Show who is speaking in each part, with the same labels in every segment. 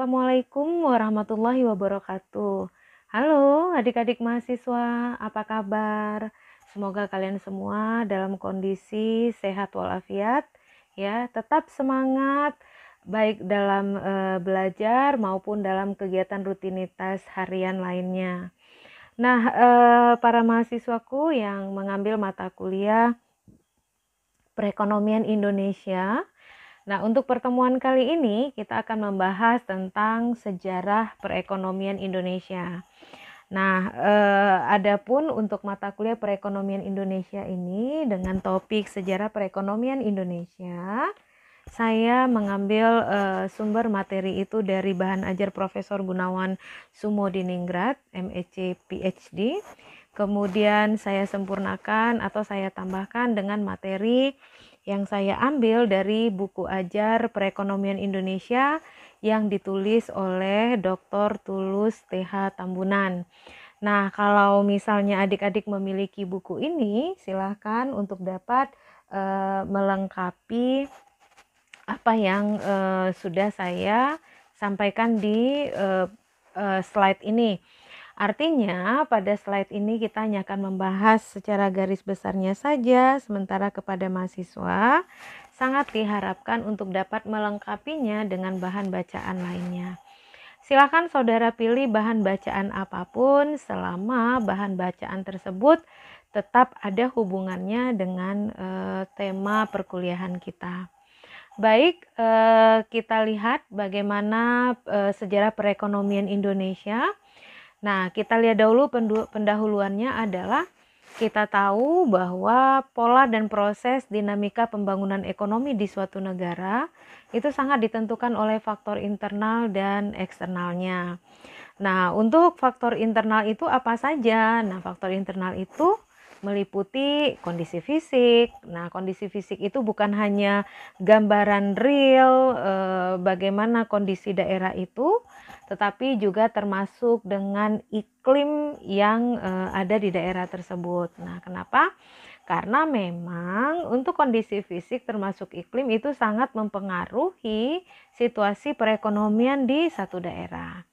Speaker 1: Assalamualaikum warahmatullahi wabarakatuh. Halo adik-adik mahasiswa, apa kabar? Semoga kalian semua dalam kondisi sehat walafiat, ya, tetap semangat baik dalam belajar maupun dalam kegiatan rutinitas harian lainnya. Nah, para mahasiswaku yang mengambil mata kuliah Perekonomian Indonesia. Nah, untuk pertemuan kali ini kita akan membahas tentang sejarah perekonomian Indonesia. Nah, adapun untuk mata kuliah perekonomian Indonesia ini dengan topik sejarah perekonomian Indonesia, saya mengambil sumber materi itu dari bahan ajar Profesor Gunawan Sumodiningrat, MEC PhD. Kemudian saya sempurnakan atau saya tambahkan dengan materi yang saya ambil dari buku ajar perekonomian Indonesia yang ditulis oleh Dr. Tulus TH Tambunan. Nah, kalau misalnya adik-adik memiliki buku ini, silahkan untuk dapat melengkapi apa yang sudah saya sampaikan di slide ini. Artinya pada slide ini kita hanya akan membahas secara garis besarnya saja, sementara kepada mahasiswa sangat diharapkan untuk dapat melengkapinya dengan bahan bacaan lainnya. Silakan saudara pilih bahan bacaan apapun selama bahan bacaan tersebut tetap ada hubungannya dengan tema perkuliahan kita. Baik, kita lihat bagaimana sejarah perekonomian Indonesia. Nah, kita lihat dahulu pendahuluannya adalah kita tahu bahwa pola dan proses dinamika pembangunan ekonomi di suatu negara itu sangat ditentukan oleh faktor internal dan eksternalnya. Nah, untuk faktor internal itu apa saja? Nah, faktor internal itu meliputi kondisi fisik. Nah, kondisi fisik itu bukan hanya gambaran real bagaimana kondisi daerah itu, tetapi juga termasuk dengan iklim yang ada di daerah tersebut. Nah, kenapa? Karena memang untuk kondisi fisik termasuk iklim itu sangat mempengaruhi situasi perekonomian di satu daerah.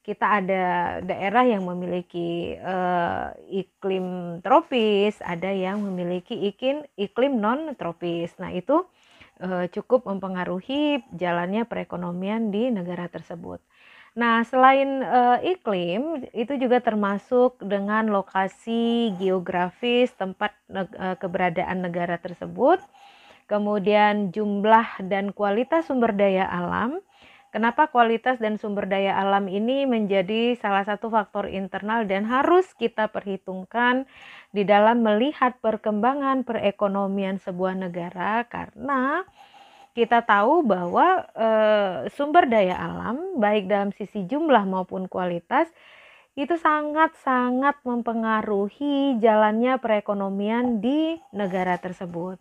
Speaker 1: Kita ada daerah yang memiliki iklim tropis, ada yang memiliki iklim non tropis. Nah, itu cukup mempengaruhi jalannya perekonomian di negara tersebut. Nah, selain iklim, itu juga termasuk dengan lokasi geografis tempat keberadaan negara tersebut, kemudian jumlah dan kualitas sumber daya alam. Kenapa kualitas dan sumber daya alam ini menjadi salah satu faktor internal dan harus kita perhitungkan di dalam melihat perkembangan perekonomian sebuah negara, karena kita tahu bahwa sumber daya alam baik dalam sisi jumlah maupun kualitas itu sangat-sangat mempengaruhi jalannya perekonomian di negara tersebut.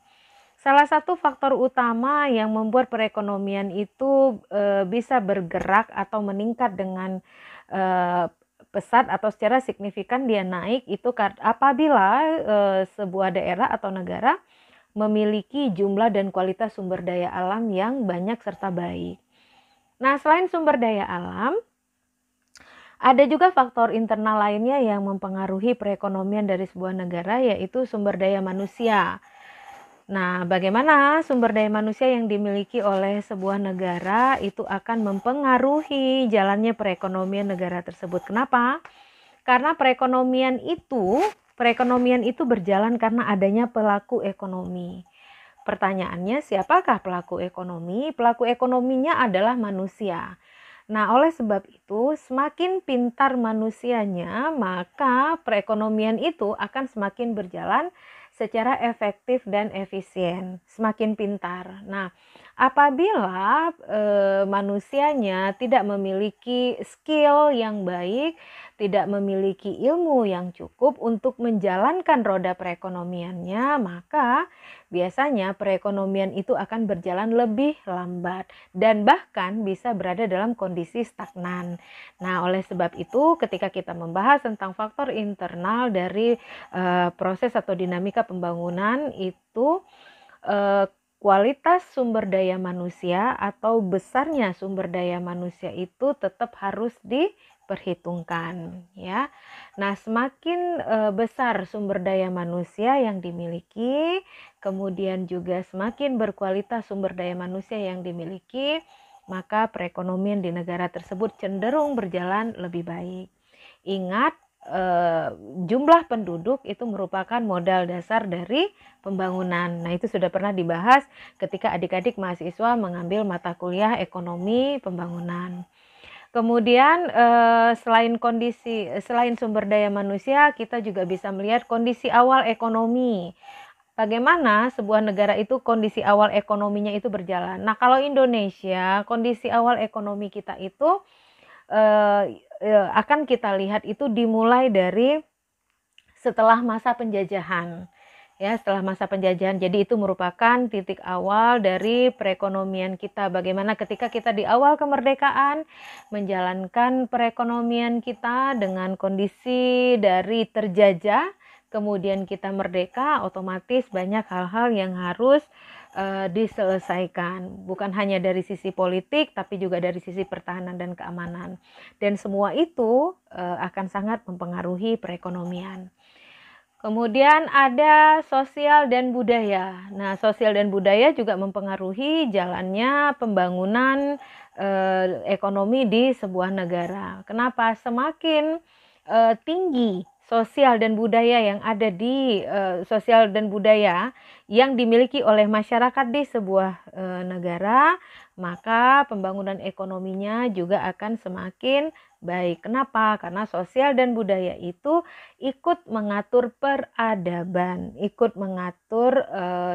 Speaker 1: Salah satu faktor utama yang membuat perekonomian itu bisa bergerak atau meningkat dengan pesat atau secara signifikan dia naik itu apabila sebuah daerah atau negara memiliki jumlah dan kualitas sumber daya alam yang banyak serta baik. Nah, selain sumber daya alam, ada juga faktor internal lainnya yang mempengaruhi perekonomian dari sebuah negara, yaitu sumber daya manusia. Nah, bagaimana sumber daya manusia yang dimiliki oleh sebuah negara itu akan mempengaruhi jalannya perekonomian negara tersebut. Kenapa? Karena perekonomian itu berjalan karena adanya pelaku ekonomi. Pertanyaannya, siapakah pelaku ekonomi? Pelaku ekonominya adalah manusia. Nah, oleh sebab itu, semakin pintar manusianya, maka perekonomian itu akan semakin berjalan secara efektif dan efisien, semakin pintar. Nah, apabila manusianya tidak memiliki skill yang baik, tidak memiliki ilmu yang cukup untuk menjalankan roda perekonomiannya, maka biasanya perekonomian itu akan berjalan lebih lambat dan bahkan bisa berada dalam kondisi stagnan. Nah, oleh sebab itu ketika kita membahas tentang faktor internal dari proses atau dinamika pembangunan itu, kualitas sumber daya manusia atau besarnya sumber daya manusia itu tetap harus diperhitungkan ya. Nah, semakin besar sumber daya manusia yang dimiliki, kemudian juga semakin berkualitas sumber daya manusia yang dimiliki, maka perekonomian di negara tersebut cenderung berjalan lebih baik. Ingat, jumlah penduduk itu merupakan modal dasar dari pembangunan. Nah, itu sudah pernah dibahas ketika adik-adik mahasiswa mengambil mata kuliah ekonomi pembangunan. Kemudian selain sumber daya manusia, kita juga bisa melihat kondisi awal ekonomi. Bagaimana sebuah negara itu kondisi awal ekonominya itu berjalan. Nah, kalau Indonesia, kondisi awal ekonomi kita itu akan kita lihat itu dimulai dari setelah masa penjajahan. Ya, setelah masa penjajahan. Jadi itu merupakan titik awal dari perekonomian kita. Bagaimana ketika kita di awal kemerdekaan menjalankan perekonomian kita dengan kondisi dari terjajah, kemudian kita merdeka, otomatis banyak hal-hal yang harus diselesaikan. Bukan hanya dari sisi politik, tapi juga dari sisi pertahanan dan keamanan. Dan semua itu akan sangat mempengaruhi perekonomian. Kemudian ada sosial dan budaya. Nah, sosial dan budaya juga mempengaruhi jalannya pembangunan ekonomi di sebuah negara. Kenapa? Semakin tinggi sosial dan budaya yang ada di sosial dan budaya yang dimiliki oleh masyarakat di sebuah negara, maka pembangunan ekonominya juga akan semakin baik. Kenapa? Karena sosial dan budaya itu ikut mengatur peradaban, ikut mengatur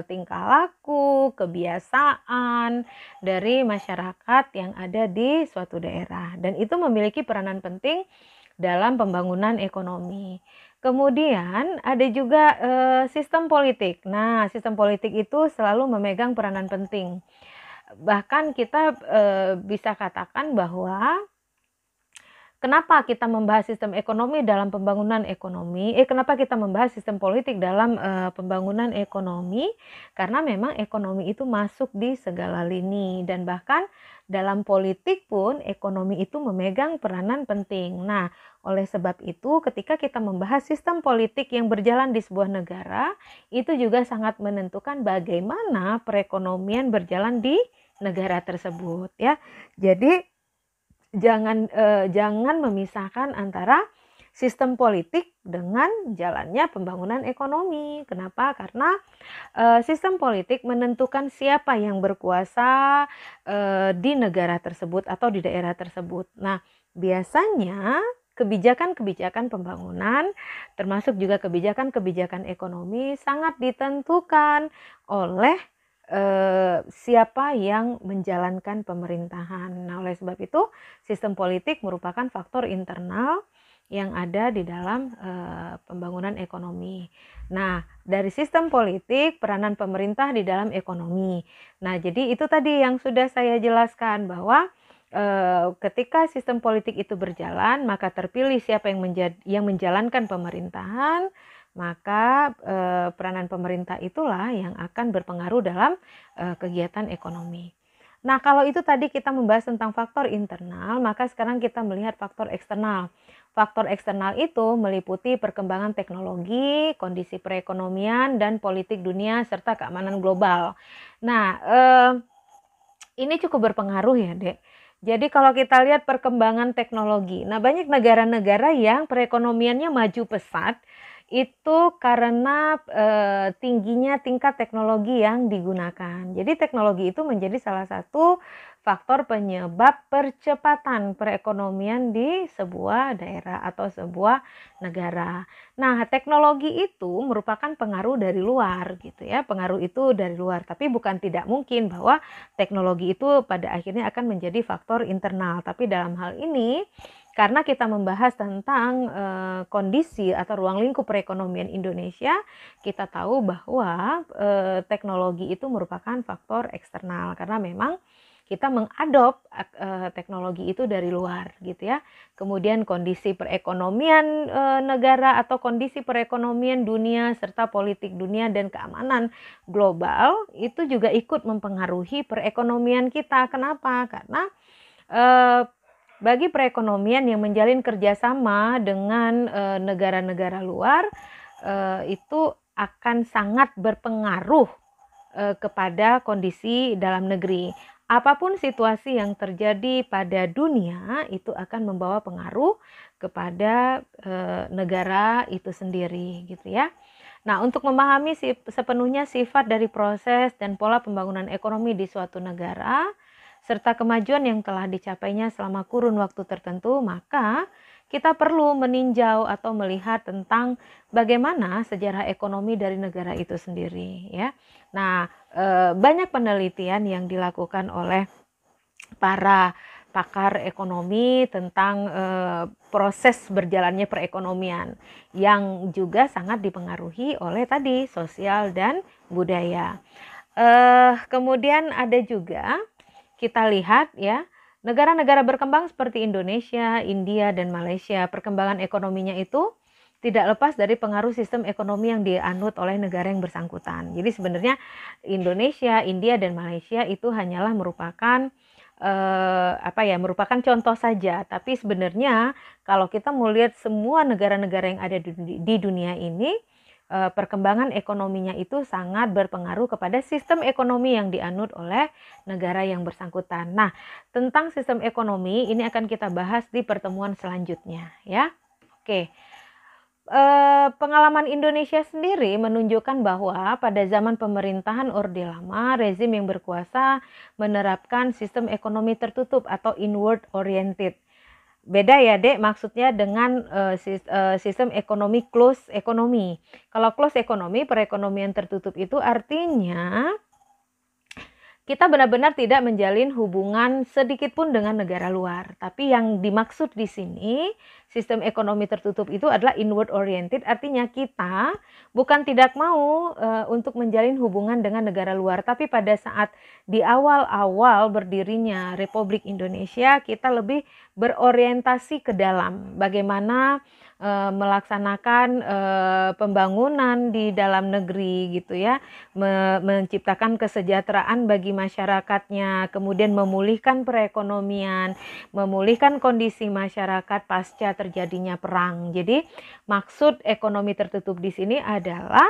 Speaker 1: tingkah laku, kebiasaan dari masyarakat yang ada di suatu daerah, dan itu memiliki peranan penting dalam pembangunan ekonomi. Kemudian ada juga sistem politik. Nah, sistem politik itu selalu memegang peranan penting. Bahkan kita bisa katakan bahwa kenapa kita membahas sistem ekonomi dalam pembangunan ekonomi? Kenapa kita membahas sistem politik dalam pembangunan ekonomi? Karena memang ekonomi itu masuk di segala lini, dan bahkan dalam politik pun ekonomi itu memegang peranan penting. Nah, oleh sebab itu ketika kita membahas sistem politik yang berjalan di sebuah negara, itu juga sangat menentukan bagaimana perekonomian berjalan di negara tersebut ya. Jadi jangan memisahkan antara sistem politik dengan jalannya pembangunan ekonomi. Kenapa? Karena sistem politik menentukan siapa yang berkuasa di negara tersebut atau di daerah tersebut. Nah, biasanya kebijakan-kebijakan pembangunan termasuk juga kebijakan-kebijakan ekonomi sangat ditentukan oleh siapa yang menjalankan pemerintahan. Nah, oleh sebab itu sistem politik merupakan faktor internal yang ada di dalam pembangunan ekonomi. Nah, dari sistem politik, peranan pemerintah di dalam ekonomi. Nah, jadi itu tadi yang sudah saya jelaskan bahwa ketika sistem politik itu berjalan, maka terpilih siapa yang menjalankan pemerintahan, maka peranan pemerintah itulah yang akan berpengaruh dalam kegiatan ekonomi. Nah, kalau itu tadi kita membahas tentang faktor internal, maka sekarang kita melihat faktor eksternal. Faktor eksternal itu meliputi perkembangan teknologi, kondisi perekonomian, dan politik dunia, serta keamanan global. Nah, ini cukup berpengaruh ya, Dek. Jadi kalau kita lihat perkembangan teknologi, nah banyak negara-negara yang perekonomiannya maju pesat, itu karena tingginya tingkat teknologi yang digunakan. Jadi teknologi itu menjadi salah satu faktor penyebab percepatan perekonomian di sebuah daerah atau sebuah negara. Nah, teknologi itu merupakan pengaruh dari luar gitu ya. Pengaruh itu dari luar, tapi bukan tidak mungkin bahwa teknologi itu pada akhirnya akan menjadi faktor internal. Tapi dalam hal ini karena kita membahas tentang kondisi atau ruang lingkup perekonomian Indonesia, kita tahu bahwa teknologi itu merupakan faktor eksternal karena memang kita mengadop teknologi itu dari luar gitu ya. Kemudian kondisi perekonomian negara atau kondisi perekonomian dunia serta politik dunia dan keamanan global itu juga ikut mempengaruhi perekonomian kita. Kenapa? Karena bagi perekonomian yang menjalin kerjasama dengan negara-negara luar itu akan sangat berpengaruh kepada kondisi dalam negeri. Apapun situasi yang terjadi pada dunia itu akan membawa pengaruh kepada negara itu sendiri gitu ya. Nah, untuk memahami sepenuhnya sifat dari proses dan pola pembangunan ekonomi di suatu negara serta kemajuan yang telah dicapainya selama kurun waktu tertentu, maka kita perlu meninjau atau melihat tentang bagaimana sejarah ekonomi dari negara itu sendiri ya. Nah, banyak penelitian yang dilakukan oleh para pakar ekonomi tentang proses berjalannya perekonomian yang juga sangat dipengaruhi oleh tadi sosial dan budaya. Kemudian ada juga kita lihat ya, negara-negara berkembang seperti Indonesia, India, dan Malaysia, perkembangan ekonominya itu tidak lepas dari pengaruh sistem ekonomi yang dianut oleh negara yang bersangkutan. Jadi sebenarnya Indonesia, India, dan Malaysia itu hanyalah merupakan merupakan contoh saja. Tapi sebenarnya kalau kita mau lihat semua negara-negara yang ada di dunia ini, perkembangan ekonominya itu sangat berpengaruh kepada sistem ekonomi yang dianut oleh negara yang bersangkutan. Nah, tentang sistem ekonomi ini akan kita bahas di pertemuan selanjutnya ya. Oke. Pengalaman Indonesia sendiri menunjukkan bahwa pada zaman pemerintahan Orde Lama, rezim yang berkuasa menerapkan sistem ekonomi tertutup atau inward oriented. Beda ya Dek, maksudnya dengan sistem ekonomi close ekonomi. Kalau close ekonomi, perekonomian tertutup itu artinya kita benar-benar tidak menjalin hubungan sedikit pun dengan negara luar. Tapi yang dimaksud di sini, sistem ekonomi tertutup itu adalah inward oriented, artinya kita bukan tidak mau untuk menjalin hubungan dengan negara luar, tapi pada saat di awal-awal berdirinya Republik Indonesia, kita lebih berorientasi ke dalam, bagaimana melaksanakan pembangunan di dalam negeri gitu ya, menciptakan kesejahteraan bagi masyarakatnya, kemudian memulihkan perekonomian, memulihkan kondisi masyarakat pasca terjadinya perang. Jadi maksud ekonomi tertutup di sini adalah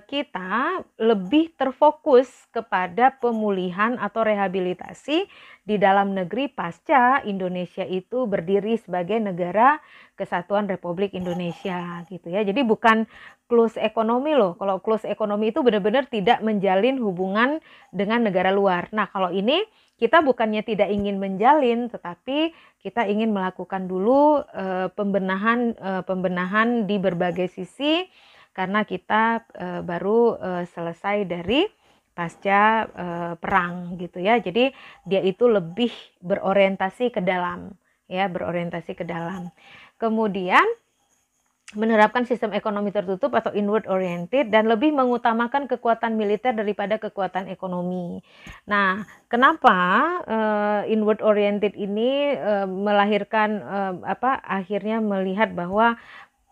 Speaker 1: kita lebih terfokus kepada pemulihan atau rehabilitasi di dalam negeri pasca Indonesia itu berdiri sebagai negara Kesatuan Republik Indonesia gitu ya. Jadi bukan close ekonomi loh. Kalau close ekonomi itu benar-benar tidak menjalin hubungan dengan negara luar. Nah, kalau ini kita bukannya tidak ingin menjalin, tetapi kita ingin melakukan dulu pembenahan di berbagai sisi, karena kita baru selesai dari pasca perang gitu ya. Jadi dia itu lebih berorientasi ke dalam ya, berorientasi ke dalam. Kemudian menerapkan sistem ekonomi tertutup atau inward oriented dan lebih mengutamakan kekuatan militer daripada kekuatan ekonomi. Nah, kenapa inward oriented ini melahirkan akhirnya melihat bahwa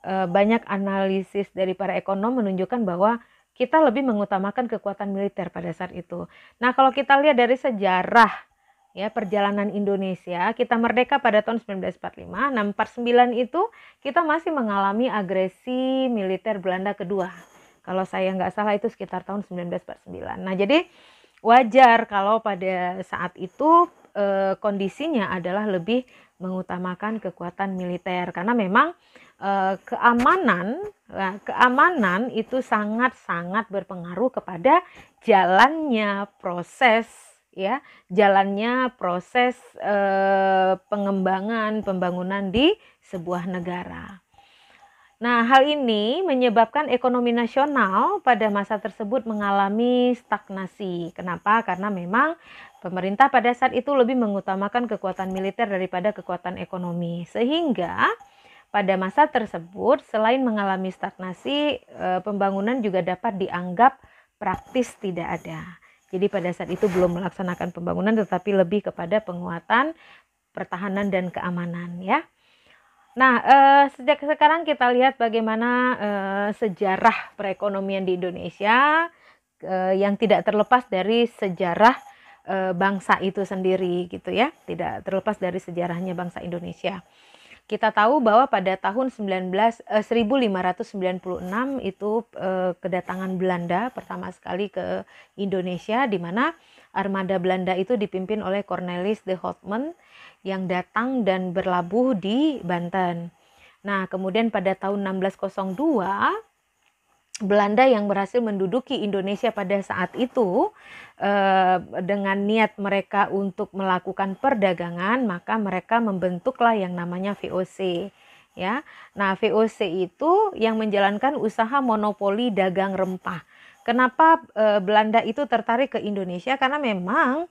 Speaker 1: banyak analisis dari para ekonom menunjukkan bahwa kita lebih mengutamakan kekuatan militer pada saat itu. Nah, kalau kita lihat dari sejarah ya perjalanan Indonesia, kita merdeka pada tahun 1945. Nah, 49 itu kita masih mengalami agresi militer Belanda kedua. Kalau saya nggak salah itu sekitar tahun 1949. Nah, jadi wajar kalau pada saat itu kondisinya adalah lebih mengutamakan kekuatan militer, karena memang keamanan itu sangat-sangat berpengaruh kepada jalannya proses pengembangan pembangunan di sebuah negara. Nah, hal ini menyebabkan ekonomi nasional pada masa tersebut mengalami stagnasi. Kenapa? Karena memang pemerintah pada saat itu lebih mengutamakan kekuatan militer daripada kekuatan ekonomi. Sehingga pada masa tersebut selain mengalami stagnasi, pembangunan juga dapat dianggap praktis tidak ada. Jadi pada saat itu belum melaksanakan pembangunan, tetapi lebih kepada penguatan pertahanan dan keamanan ya. Nah, sejak sekarang kita lihat bagaimana sejarah perekonomian di Indonesia yang tidak terlepas dari sejarah bangsa itu sendiri gitu ya, tidak terlepas dari sejarahnya bangsa Indonesia. Kita tahu bahwa pada tahun 1596 itu kedatangan Belanda pertama sekali ke Indonesia, di mana armada Belanda itu dipimpin oleh Cornelis de Houtman yang datang dan berlabuh di Banten. Nah, kemudian pada tahun 1602 Belanda yang berhasil menduduki Indonesia pada saat itu dengan niat mereka untuk melakukan perdagangan, maka mereka membentuklah yang namanya VOC ya. Nah, VOC itu yang menjalankan usaha monopoli dagang rempah. Kenapa Belanda itu tertarik ke Indonesia? Karena memang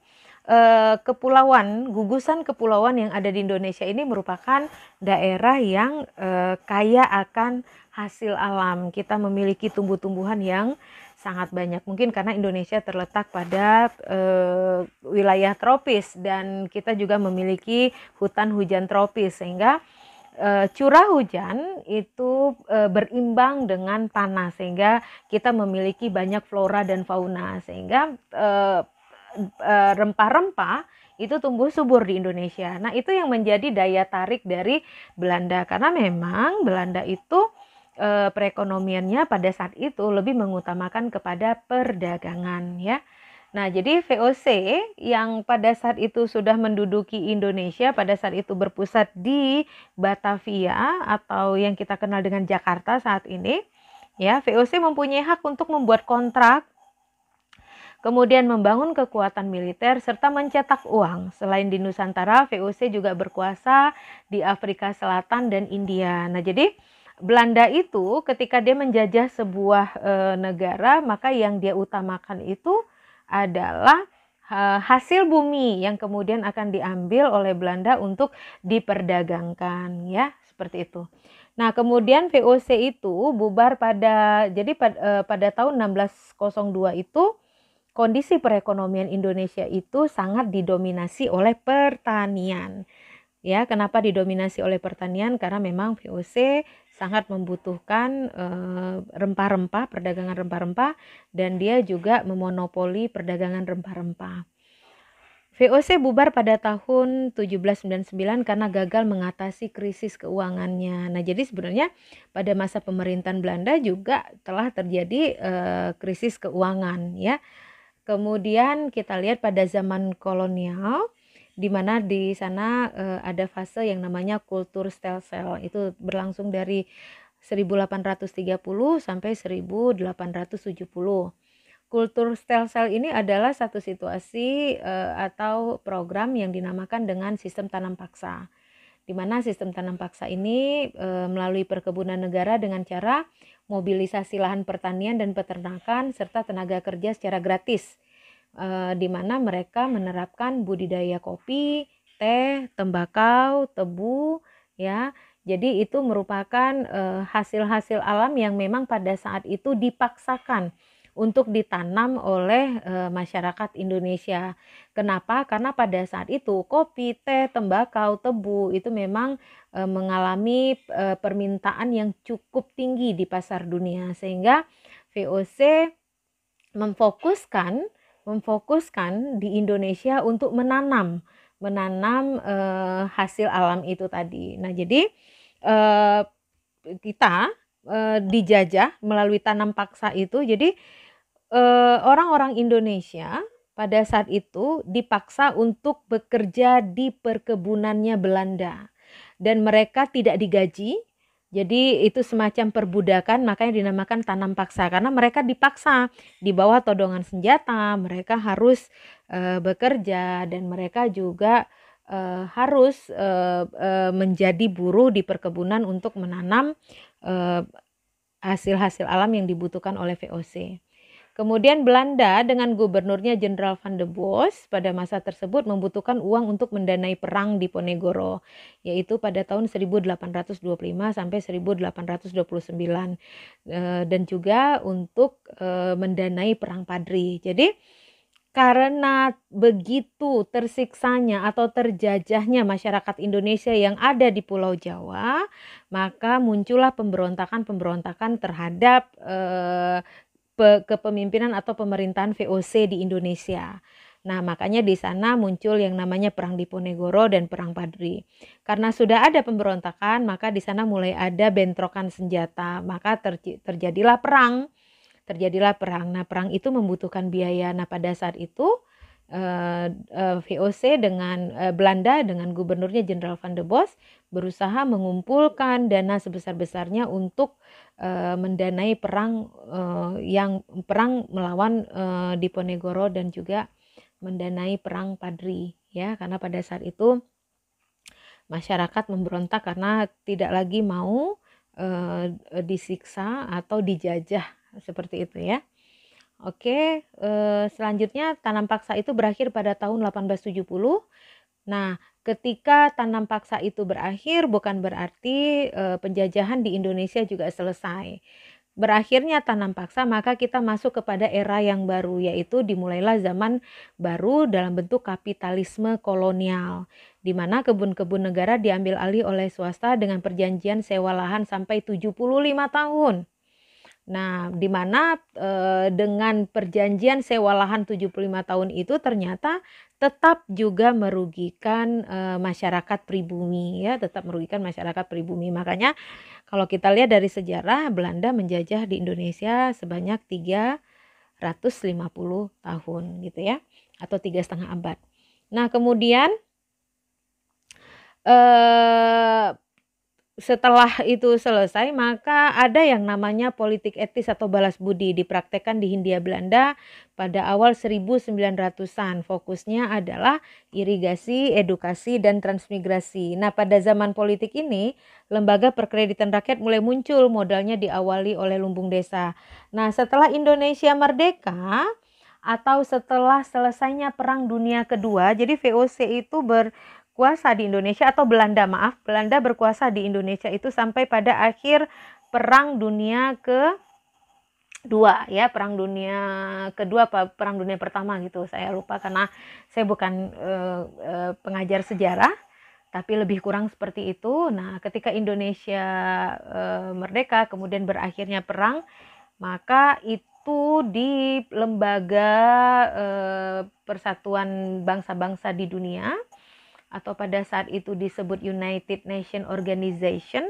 Speaker 1: kepulauan, gugusan kepulauan yang ada di Indonesia ini merupakan daerah yang kaya akan hasil alam. Kita memiliki tumbuh-tumbuhan yang sangat banyak. Mungkin karena Indonesia terletak pada wilayah tropis dan kita juga memiliki hutan hujan tropis, sehingga curah hujan itu berimbang dengan panas, sehingga kita memiliki banyak flora dan fauna, sehingga rempah-rempah itu tumbuh subur di Indonesia. Nah, itu yang menjadi daya tarik dari Belanda, karena memang Belanda itu perekonomiannya pada saat itu lebih mengutamakan kepada perdagangan ya. Nah, jadi VOC yang pada saat itu sudah menduduki Indonesia, pada saat itu berpusat di Batavia atau yang kita kenal dengan Jakarta saat ini ya. VOC mempunyai hak untuk membuat kontrak, kemudian membangun kekuatan militer serta mencetak uang. Selain di Nusantara, VOC juga berkuasa di Afrika Selatan dan India. Nah, jadi Belanda itu ketika dia menjajah sebuah negara, maka yang dia utamakan itu adalah hasil bumi yang kemudian akan diambil oleh Belanda untuk diperdagangkan ya, seperti itu. Nah, kemudian VOC itu bubar pada tahun 1602 itu kondisi perekonomian Indonesia itu sangat didominasi oleh pertanian. Ya, kenapa didominasi oleh pertanian? Karena memang VOC sangat membutuhkan rempah-rempah, perdagangan rempah-rempah, dan dia juga memonopoli perdagangan rempah-rempah. VOC bubar pada tahun 1799 karena gagal mengatasi krisis keuangannya. Nah, jadi sebenarnya pada masa pemerintahan Belanda juga telah terjadi krisis keuangan ya. Kemudian kita lihat pada zaman kolonial, di mana di sana ada fase yang namanya kultur stelsel, itu berlangsung dari 1830 sampai 1870. Kultur stelsel ini adalah satu situasi atau program yang dinamakan dengan sistem tanam paksa, di mana sistem tanam paksa ini melalui perkebunan negara dengan cara mobilisasi lahan pertanian dan peternakan serta tenaga kerja secara gratis, di mana mereka menerapkan budidaya kopi, teh, tembakau, tebu ya. Jadi itu merupakan hasil-hasil alam yang memang pada saat itu dipaksakan untuk ditanam oleh masyarakat Indonesia. Kenapa? Karena pada saat itu kopi, teh, tembakau, tebu itu memang mengalami permintaan yang cukup tinggi di pasar dunia, sehingga VOC memfokuskan di Indonesia untuk menanam hasil alam itu tadi. Nah, jadi kita dijajah melalui tanam paksa itu. Jadi orang-orang Indonesia pada saat itu dipaksa untuk bekerja di perkebunannya Belanda dan mereka tidak digaji. Jadi itu semacam perbudakan, makanya dinamakan tanam paksa, karena mereka dipaksa di bawah todongan senjata, mereka harus bekerja dan mereka juga harus menjadi buruh di perkebunan untuk menanam hasil-hasil alam yang dibutuhkan oleh VOC. Kemudian Belanda dengan gubernurnya Jenderal Van de Bos pada masa tersebut membutuhkan uang untuk mendanai perang di Ponegoro, yaitu pada tahun 1825 sampai 1829, dan juga untuk mendanai perang Padri. Jadi Karena begitu tersiksanya atau terjajahnya masyarakat Indonesia yang ada di Pulau Jawa, maka muncullah pemberontakan-pemberontakan terhadap kepemimpinan atau pemerintahan VOC di Indonesia. Nah, makanya di sana muncul yang namanya Perang Diponegoro dan Perang Padri. Karena sudah ada pemberontakan, maka di sana mulai ada bentrokan senjata, maka terjadilah perang. Nah, perang itu membutuhkan biaya. Nah, pada saat itu VOC dengan Belanda dengan gubernurnya Jenderal Van der Bos berusaha mengumpulkan dana sebesar-besarnya untuk mendanai perang perang melawan Diponegoro dan juga mendanai perang Padri, ya, karena pada saat itu masyarakat memberontak karena tidak lagi mau disiksa atau dijajah seperti itu, ya. Oke, selanjutnya tanam paksa itu berakhir pada tahun 1870. Nah, ketika tanam paksa itu berakhir bukan berarti penjajahan di Indonesia juga selesai. Berakhirnya tanam paksa, maka kita masuk kepada era yang baru, yaitu dimulailah zaman baru dalam bentuk kapitalisme kolonial, di mana kebun-kebun negara diambil alih oleh swasta dengan perjanjian sewa lahan sampai 75 tahun. Nah, di mana dengan perjanjian sewa lahan 75 tahun itu ternyata tetap juga merugikan masyarakat pribumi, ya, tetap merugikan masyarakat pribumi. Makanya kalau kita lihat dari sejarah, Belanda menjajah di Indonesia sebanyak 350 tahun gitu, ya, atau 3,5 abad. Nah, kemudian setelah itu selesai, maka ada yang namanya politik etis atau balas budi dipraktekkan di Hindia Belanda pada awal 1900-an. Fokusnya adalah irigasi, edukasi, dan transmigrasi. Nah, pada zaman politik ini, lembaga perkreditan rakyat mulai muncul, modalnya diawali oleh lumbung desa. Nah, setelah Indonesia merdeka atau setelah selesainya Perang Dunia Kedua, jadi VOC itu berkuasa di Indonesia, atau Belanda berkuasa di Indonesia itu sampai pada akhir Perang Dunia Kedua, ya, Perang Dunia Kedua apa Perang Dunia Pertama gitu, saya lupa karena saya bukan pengajar sejarah, tapi lebih kurang seperti itu. Nah, ketika Indonesia merdeka kemudian berakhirnya perang, maka itu di lembaga Persatuan Bangsa-Bangsa di Dunia, atau pada saat itu disebut United Nations Organization,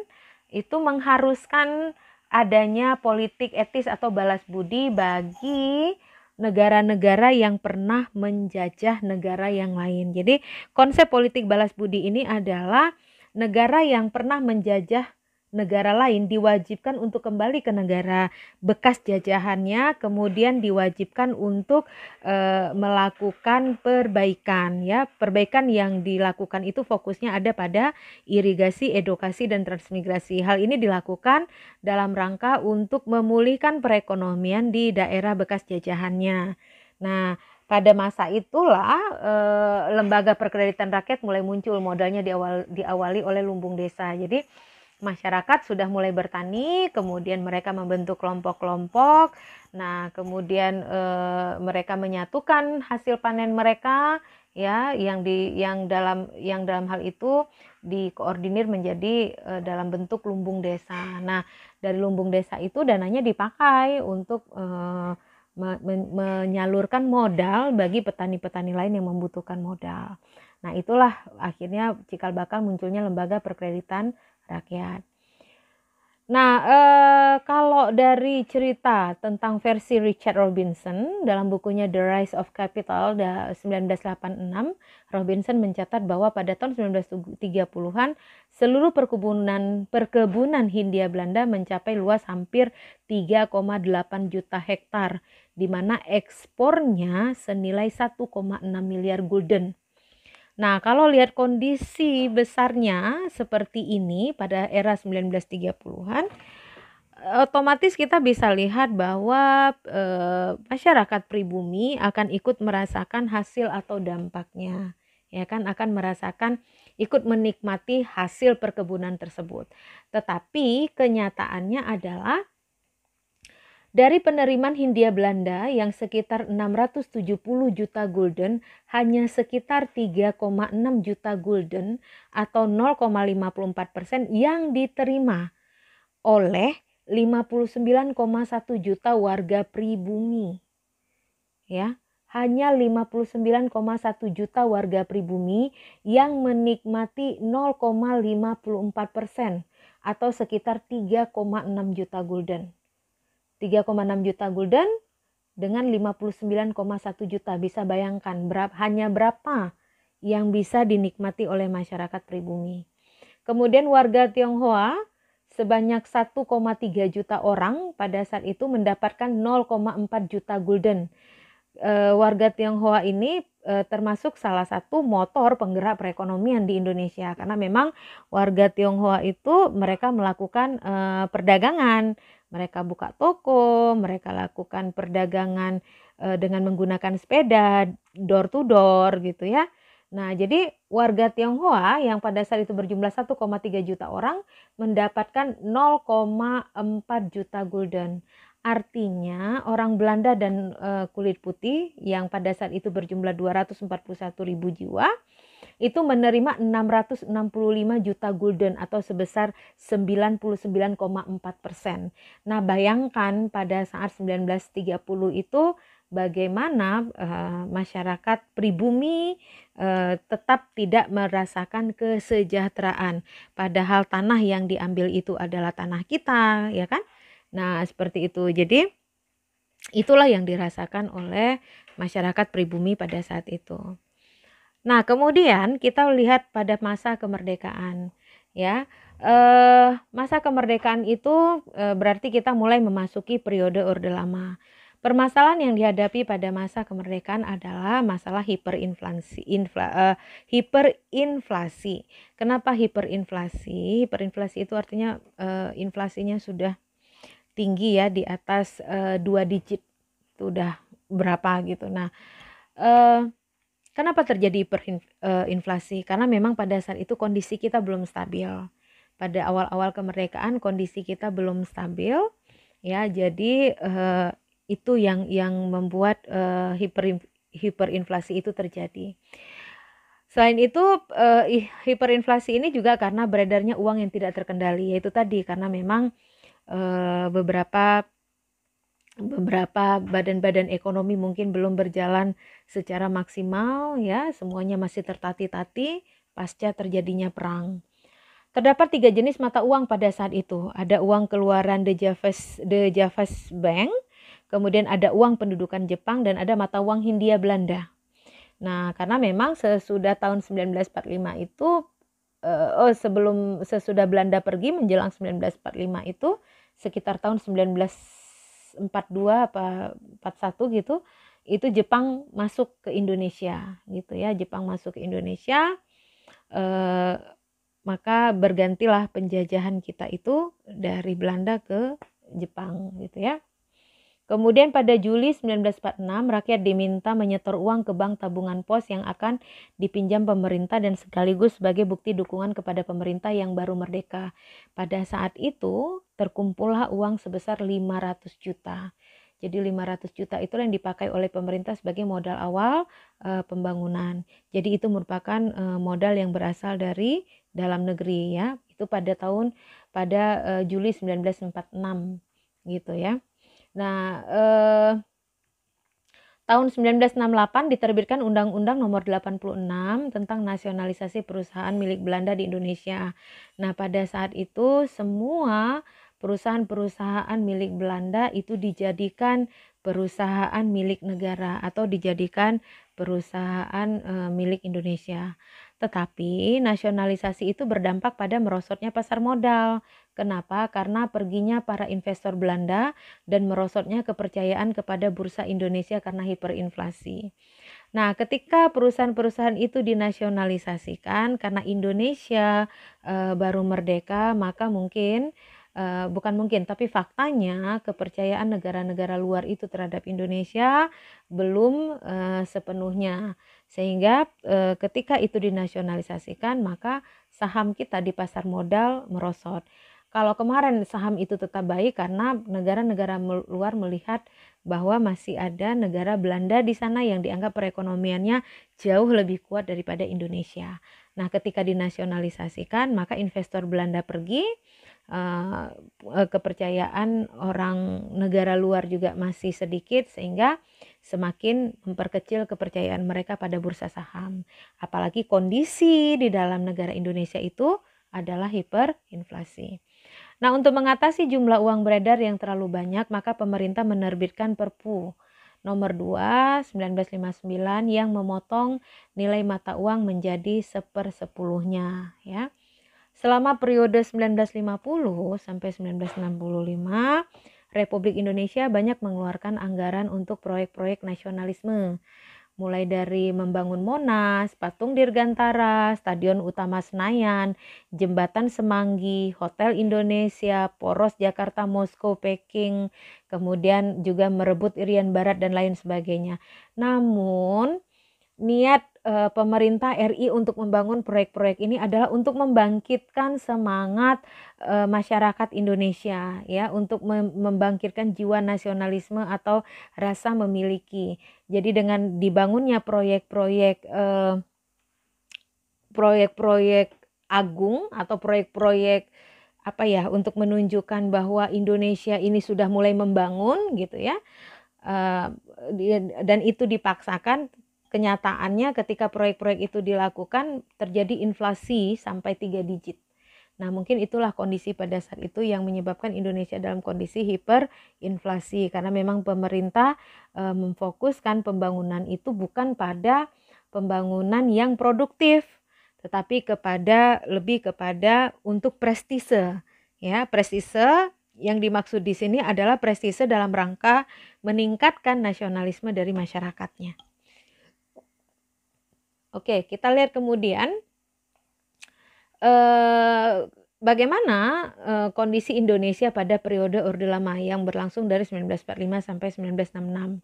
Speaker 1: itu mengharuskan adanya politik etis atau balas budi bagi negara-negara yang pernah menjajah negara yang lain. Jadi konsep politik balas budi ini adalah negara yang pernah menjajah negara lain diwajibkan untuk kembali ke negara bekas jajahannya, kemudian diwajibkan untuk melakukan perbaikan, ya. Perbaikan yang dilakukan itu fokusnya ada pada irigasi, edukasi, dan transmigrasi. Hal ini dilakukan dalam rangka untuk memulihkan perekonomian di daerah bekas jajahannya. Nah, pada masa itulah lembaga perkreditan rakyat mulai muncul, modalnya diawali oleh lumbung desa. Jadi masyarakat sudah mulai bertani, kemudian mereka membentuk kelompok-kelompok. Nah, kemudian mereka menyatukan hasil panen mereka, ya, yang dalam hal itu dikoordinir menjadi dalam bentuk lumbung desa. Nah, dari lumbung desa itu dananya dipakai untuk menyalurkan modal bagi petani-petani lain yang membutuhkan modal. Nah, itulah akhirnya cikal bakal munculnya lembaga perkreditan rakyat. Nah, kalau dari cerita tentang versi Richard Robinson dalam bukunya The Rise of Capital 1986, Robinson mencatat bahwa pada tahun 1930-an seluruh perkebunan Hindia Belanda mencapai luas hampir 3,8 juta hektar, di mana ekspornya senilai 1,6 miliar gulden. Nah, kalau lihat kondisi besarnya seperti ini pada era 1930-an, otomatis kita bisa lihat bahwa masyarakat pribumi akan ikut merasakan hasil atau dampaknya, ya kan, akan merasakan ikut menikmati hasil perkebunan tersebut. Tetapi kenyataannya adalah Dari penerimaan Hindia Belanda yang sekitar 670 juta gulden, hanya sekitar 3,6 juta gulden atau 0,54% yang diterima oleh 59,1 juta warga pribumi. Ya, hanya 59,1 juta warga pribumi yang menikmati 0,54% atau sekitar 3,6 juta gulden. 3,6 juta gulden dengan 59,1 juta. Bisa bayangkan hanya berapa yang bisa dinikmati oleh masyarakat pribumi. Kemudian warga Tionghoa sebanyak 1,3 juta orang pada saat itu mendapatkan 0,4 juta gulden. Warga Tionghoa ini termasuk salah satu motor penggerak perekonomian di Indonesia, karena memang warga Tionghoa itu mereka melakukan perdagangan, mereka buka toko, mereka lakukan perdagangan dengan menggunakan sepeda door to door gitu ya. Nah, jadi warga Tionghoa yang pada saat itu berjumlah 1,3 juta orang mendapatkan 0,4 juta gulden. Artinya orang Belanda dan kulit putih yang pada saat itu berjumlah 241.000 jiwa itu menerima 665 juta gulden atau sebesar 99,4%. Nah, bayangkan pada saat 1930 itu bagaimana masyarakat pribumi tetap tidak merasakan kesejahteraan, padahal tanah yang diambil itu adalah tanah kita, ya kan? Nah, seperti itu. Jadi itulah yang dirasakan oleh masyarakat pribumi pada saat itu. Nah, kemudian kita lihat pada masa kemerdekaan, ya. Masa kemerdekaan itu berarti kita mulai memasuki periode Orde Lama. Permasalahan yang dihadapi pada masa kemerdekaan adalah masalah hiperinflasi. Kenapa hiperinflasi? Hiperinflasi itu artinya inflasinya sudah tinggi ya, di atas 2 digit itu udah berapa gitu. Nah, kenapa terjadi hiperinflasi? Karena memang pada saat itu kondisi kita belum stabil. Pada awal-awal kemerdekaan kondisi kita belum stabil ya, jadi itu yang membuat hiperinflasi itu terjadi. Selain itu hiperinflasi ini juga karena beredarnya uang yang tidak terkendali, yaitu tadi karena memang beberapa badan-badan ekonomi mungkin belum berjalan secara maksimal ya, semuanya masih tertati-tati pasca terjadinya perang. Terdapat 3 jenis mata uang pada saat itu. Ada uang keluaran The Javas Bank, kemudian ada uang pendudukan Jepang, dan ada mata uang Hindia Belanda. Nah, karena memang sesudah tahun 1945 itu sesudah Belanda pergi menjelang 1945 itu sekitar tahun 1942 apa 41 gitu, itu Jepang masuk ke Indonesia gitu ya. Jepang masuk ke Indonesia, maka bergantilah penjajahan kita itu dari Belanda ke Jepang gitu ya. Kemudian pada Juli 1946 rakyat diminta menyetor uang ke bank tabungan pos yang akan dipinjam pemerintah dan sekaligus sebagai bukti dukungan kepada pemerintah yang baru merdeka. Pada saat itu terkumpullah uang sebesar 500 juta. Jadi 500 juta itu yang dipakai oleh pemerintah sebagai modal awal pembangunan. Jadi itu merupakan modal yang berasal dari dalam negeri ya. Itu pada Juli 1946 gitu ya. Nah, tahun 1968 diterbitkan Undang-Undang Nomor 86 tentang nasionalisasi perusahaan milik Belanda di Indonesia. Nah, pada saat itu semua perusahaan-perusahaan milik Belanda itu dijadikan perusahaan milik negara atau dijadikan perusahaan milik Indonesia. Tetapi nasionalisasi itu berdampak pada merosotnya pasar modal. Kenapa? Karena perginya para investor Belanda dan merosotnya kepercayaan kepada bursa Indonesia karena hiperinflasi. Nah, ketika perusahaan-perusahaan itu dinasionalisasikan karena Indonesia baru merdeka, maka bukan mungkin, tapi faktanya kepercayaan negara-negara luar itu terhadap Indonesia belum sepenuhnya. Sehingga ketika itu dinasionalisasikan, maka saham kita di pasar modal merosot. Kalau kemarin saham itu tetap baik karena negara-negara luar melihat bahwa masih ada negara Belanda di sana yang dianggap perekonomiannya jauh lebih kuat daripada Indonesia. Nah, ketika dinasionalisasikan, maka investor Belanda pergi, kepercayaan orang negara luar juga masih sedikit, sehingga semakin memperkecil kepercayaan mereka pada bursa saham. Apalagi kondisi di dalam negara Indonesia itu adalah hiperinflasi. Nah, untuk mengatasi jumlah uang beredar yang terlalu banyak, maka pemerintah menerbitkan Perpu nomor 2 1959 yang memotong nilai mata uang menjadi 1/10-nya, ya. Selama periode 1950 sampai 1965, Republik Indonesia banyak mengeluarkan anggaran untuk proyek-proyek nasionalisme, mulai dari membangun Monas, Patung Dirgantara, Stadion Utama Senayan, Jembatan Semanggi, Hotel Indonesia, Poros Jakarta, Moskow, Peking, kemudian juga merebut Irian Barat dan lain sebagainya. Namun niat pemerintah RI untuk membangun proyek-proyek ini adalah untuk membangkitkan semangat masyarakat Indonesia, ya, untuk membangkitkan jiwa nasionalisme atau rasa memiliki. Jadi dengan dibangunnya proyek-proyek agung atau proyek-proyek apa ya, untuk menunjukkan bahwa Indonesia ini sudah mulai membangun gitu ya, dan itu dipaksakan. Kenyataannya ketika proyek-proyek itu dilakukan terjadi inflasi sampai 3 digit. Nah, mungkin itulah kondisi pada saat itu yang menyebabkan Indonesia dalam kondisi hiperinflasi, karena memang pemerintah memfokuskan pembangunan itu bukan pada pembangunan yang produktif, tetapi lebih kepada untuk prestise, ya. Prestise yang dimaksud di sini adalah prestise dalam rangka meningkatkan nasionalisme dari masyarakatnya. Oke, kita lihat kemudian bagaimana kondisi Indonesia pada periode Orde Lama yang berlangsung dari 1945 sampai 1966.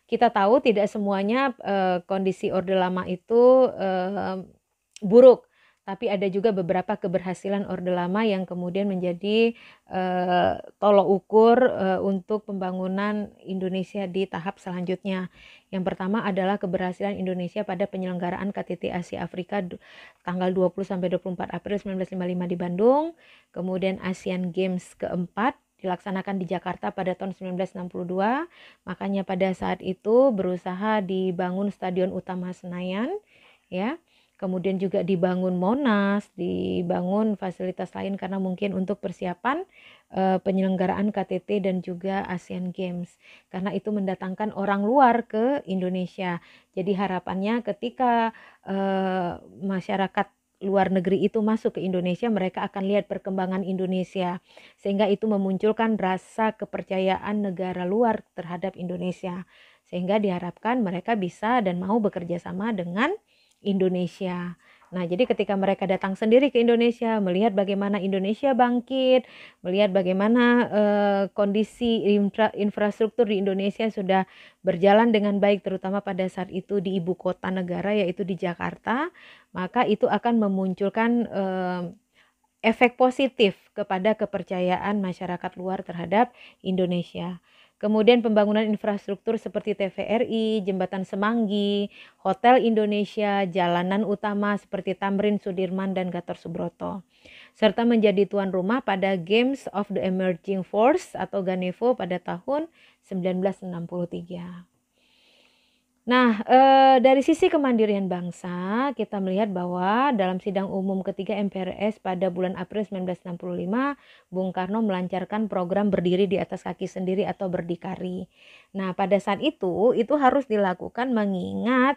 Speaker 1: Kita tahu tidak semuanya kondisi Orde Lama itu buruk, tapi ada juga beberapa keberhasilan Orde Lama yang kemudian menjadi tolok ukur untuk pembangunan Indonesia di tahap selanjutnya. Yang pertama adalah keberhasilan Indonesia pada penyelenggaraan KTT Asia Afrika tanggal 20 sampai 24 April 1955 di Bandung, kemudian Asian Games keempat dilaksanakan di Jakarta pada tahun 1962. Makanya pada saat itu berusaha dibangun Stadion Utama Senayan, ya. Kemudian juga dibangun Monas, dibangun fasilitas lain karena mungkin untuk persiapan penyelenggaraan KTT dan juga Asian Games. Karena itu mendatangkan orang luar ke Indonesia. Jadi harapannya ketika masyarakat luar negeri itu masuk ke Indonesia, mereka akan lihat perkembangan Indonesia. Sehingga itu memunculkan rasa kepercayaan negara luar terhadap Indonesia. Sehingga diharapkan mereka bisa dan mau bekerja sama dengan Indonesia. Nah, jadi ketika mereka datang sendiri ke Indonesia, melihat bagaimana Indonesia bangkit, melihat bagaimana kondisi infrastruktur di Indonesia sudah berjalan dengan baik, terutama pada saat itu di ibu kota negara yaitu di Jakarta, maka itu akan memunculkan efek positif kepada kepercayaan masyarakat luar terhadap Indonesia. Kemudian pembangunan infrastruktur seperti TVRI, Jembatan Semanggi, Hotel Indonesia, jalanan utama seperti Tamrin Sudirman dan Gatot Subroto. Serta menjadi tuan rumah pada Games of the Emerging Force atau Ganevo pada tahun 1963. Nah, dari sisi kemandirian bangsa, kita melihat bahwa dalam sidang umum ketiga MPRS pada bulan April 1965, Bung Karno melancarkan program berdiri di atas kaki sendiri atau berdikari. Nah, pada saat itu harus dilakukan mengingat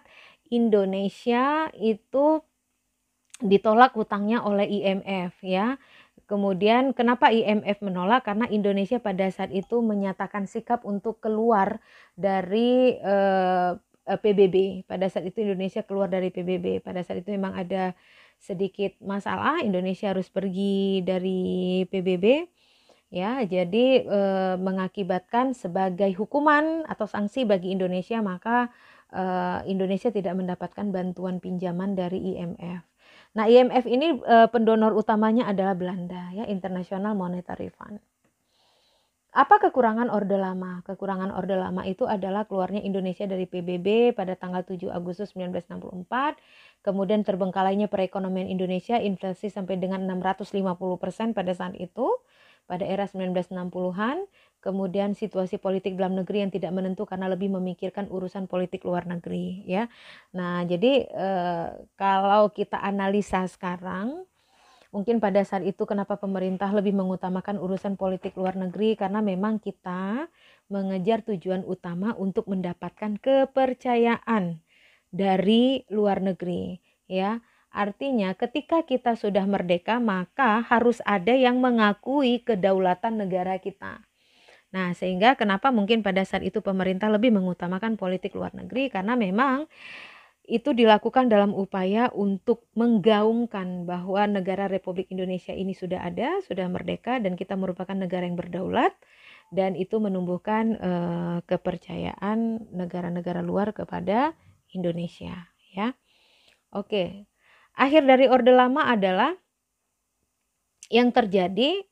Speaker 1: Indonesia itu ditolak hutangnya oleh IMF, ya. Kemudian kenapa IMF menolak? Karena Indonesia pada saat itu menyatakan sikap untuk keluar dari PBB. Pada saat itu Indonesia keluar dari PBB. Pada saat itu memang ada sedikit masalah, Indonesia harus pergi dari PBB, ya. Jadi mengakibatkan sebagai hukuman atau sanksi bagi Indonesia, maka Indonesia tidak mendapatkan bantuan pinjaman dari IMF. Nah, IMF ini pendonor utamanya adalah Belanda, ya, International Monetary Fund. Apa kekurangan Orde Lama? Kekurangan Orde Lama itu adalah keluarnya Indonesia dari PBB pada tanggal 7 Agustus 1964, kemudian terbengkalainya perekonomian Indonesia, inflasi sampai dengan 650% pada saat itu, pada era 1960-an, kemudian situasi politik dalam negeri yang tidak menentu karena lebih memikirkan urusan politik luar negeri, ya. Nah, jadi kalau kita analisa sekarang, mungkin pada saat itu kenapa pemerintah lebih mengutamakan urusan politik luar negeri, karena memang kita mengejar tujuan utama untuk mendapatkan kepercayaan dari luar negeri, ya. Artinya ketika kita sudah merdeka, maka harus ada yang mengakui kedaulatan negara kita. Nah, sehingga kenapa mungkin pada saat itu pemerintah lebih mengutamakan politik luar negeri, karena memang itu dilakukan dalam upaya untuk menggaungkan bahwa negara Republik Indonesia ini sudah ada, sudah merdeka, dan kita merupakan negara yang berdaulat, dan itu menumbuhkan kepercayaan negara-negara luar kepada Indonesia, ya. Oke. Akhir dari Orde Lama adalah yang terjadi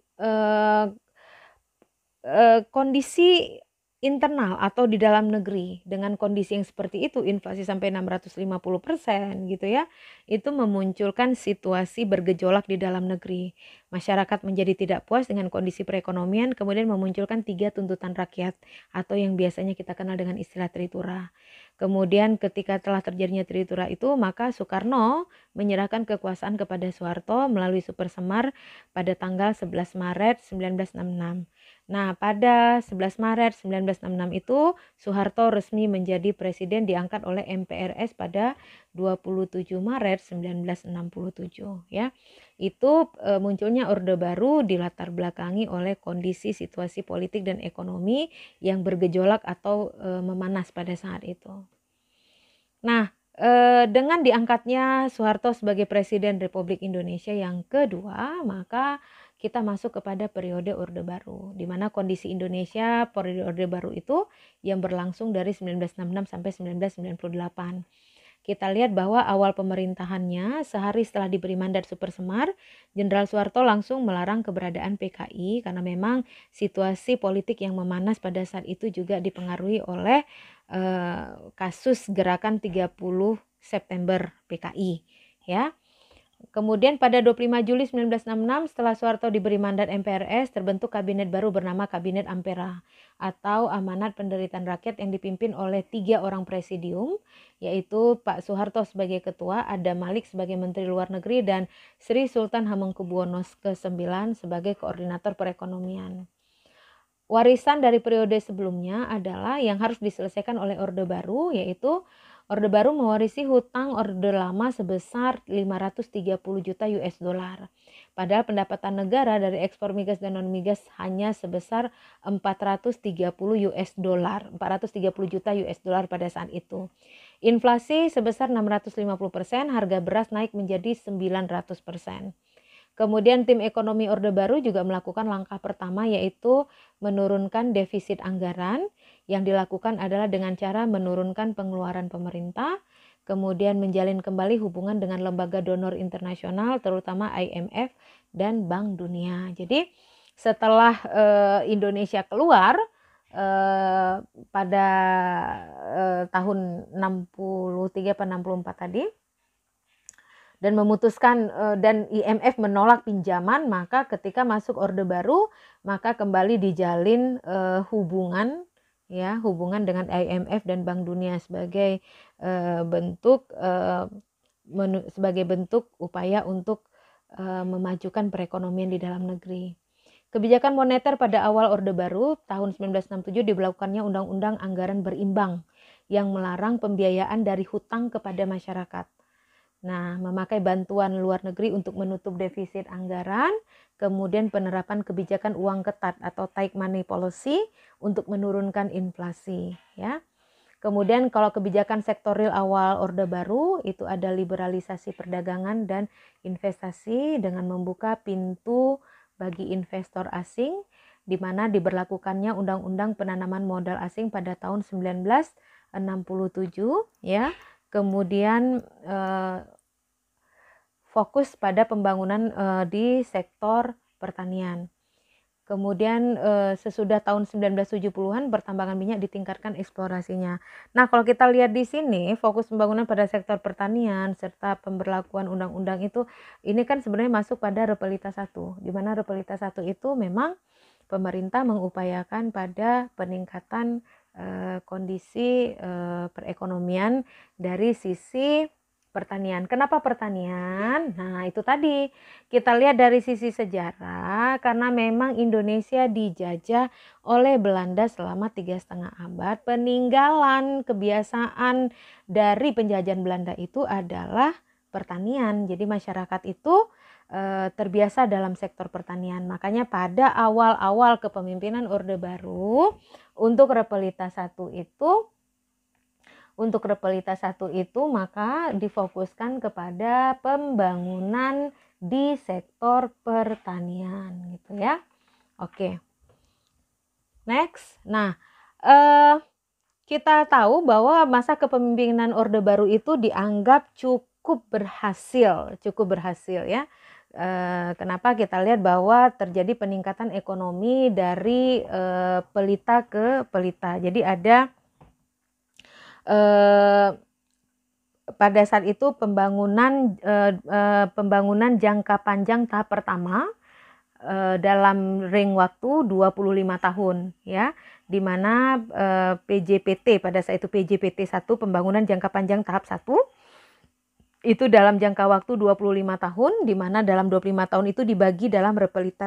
Speaker 1: kondisi internal atau di dalam negeri. Dengan kondisi yang seperti itu, inflasi sampai 650% gitu ya, itu memunculkan situasi bergejolak di dalam negeri. Masyarakat menjadi tidak puas dengan kondisi perekonomian, kemudian memunculkan 3 tuntutan rakyat atau yang biasanya kita kenal dengan istilah Tritura. Kemudian ketika telah terjadinya Tritura itu, maka Soekarno menyerahkan kekuasaan kepada Soeharto melalui Super Semar pada tanggal 11 Maret 1966. Nah, pada 11 Maret 1966 itu Soeharto resmi menjadi presiden, diangkat oleh MPRS pada 27 Maret 1967, ya. Itu munculnya Orde Baru dilatar belakangi oleh kondisi situasi politik dan ekonomi yang bergejolak atau memanas pada saat itu. Nah, dengan diangkatnya Soeharto sebagai Presiden Republik Indonesia yang kedua, maka kita masuk kepada periode Orde Baru, di mana kondisi Indonesia periode Orde Baru itu yang berlangsung dari 1966 sampai 1998. Kita lihat bahwa awal pemerintahannya, sehari setelah diberi mandat Super Semar, Jenderal Soeharto langsung melarang keberadaan PKI karena memang situasi politik yang memanas pada saat itu juga dipengaruhi oleh kasus gerakan 30 September PKI, ya. Kemudian pada 25 Juli 1966 setelah Soeharto diberi mandat MPRS, terbentuk kabinet baru bernama Kabinet Ampera atau Amanat Penderitaan Rakyat yang dipimpin oleh 3 orang presidium, yaitu Pak Soeharto sebagai ketua, Adam Malik sebagai Menteri Luar Negeri, dan Sri Sultan Hamengkubuwono ke-9 sebagai koordinator perekonomian. Warisan dari periode sebelumnya adalah yang harus diselesaikan oleh Orde Baru, yaitu Orde Baru mewarisi hutang Orde Lama sebesar 530 juta US dollar. Padahal pendapatan negara dari ekspor migas dan non migas hanya sebesar 430 US dollar, 430 juta US dollar pada saat itu. Inflasi sebesar 650%, harga beras naik menjadi 900%. Kemudian tim ekonomi Orde Baru juga melakukan langkah pertama, yaitu menurunkan defisit anggaran. Yang dilakukan adalah dengan cara menurunkan pengeluaran pemerintah, kemudian menjalin kembali hubungan dengan lembaga donor internasional terutama IMF dan Bank Dunia. Jadi setelah Indonesia keluar pada tahun 63 atau 64 tadi, dan memutuskan dan IMF menolak pinjaman, maka ketika masuk Orde Baru maka kembali dijalin hubungan, ya, hubungan dengan IMF dan Bank Dunia sebagai bentuk upaya untuk memajukan perekonomian di dalam negeri. Kebijakan moneter pada awal Orde Baru tahun 1967 diberlakukannya Undang-Undang Anggaran Berimbang yang melarang pembiayaan dari hutang kepada masyarakat. Nah, memakai bantuan luar negeri untuk menutup defisit anggaran, kemudian penerapan kebijakan uang ketat atau tight money policy untuk menurunkan inflasi, ya. Kemudian kalau kebijakan sektor real awal Orde Baru itu ada liberalisasi perdagangan dan investasi dengan membuka pintu bagi investor asing, di mana diberlakukannya Undang-Undang Penanaman Modal Asing pada tahun 1967, ya. Kemudian fokus pada pembangunan di sektor pertanian. Kemudian sesudah tahun 1970-an pertambangan minyak ditingkatkan eksplorasinya. Nah, kalau kita lihat di sini fokus pembangunan pada sektor pertanian serta pemberlakuan undang-undang itu ini kan sebenarnya masuk pada Repelita 1, di mana Repelita 1 itu memang pemerintah mengupayakan pada peningkatan kondisi perekonomian dari sisi pertanian. Kenapa pertanian? Nah, itu tadi kita lihat dari sisi sejarah, karena memang Indonesia dijajah oleh Belanda selama 3,5 abad. Peninggalan kebiasaan dari penjajahan Belanda itu adalah pertanian. Jadi masyarakat itu terbiasa dalam sektor pertanian. Makanya pada awal-awal kepemimpinan Orde Baru untuk Repelita 1 itu maka difokuskan kepada pembangunan di sektor pertanian gitu ya. Oke. Next. Nah, kita tahu bahwa masa kepemimpinan Orde Baru itu dianggap cukup berhasil ya. Kenapa? Kita lihat bahwa terjadi peningkatan ekonomi dari pelita ke pelita. Jadi ada pada saat itu pembangunan jangka panjang tahap pertama dalam ring waktu 25 tahun ya, di mana PJPT pada saat itu PJPT 1 pembangunan jangka panjang tahap 1 itu dalam jangka waktu 25 tahun, di mana dalam 25 tahun itu dibagi dalam repelita.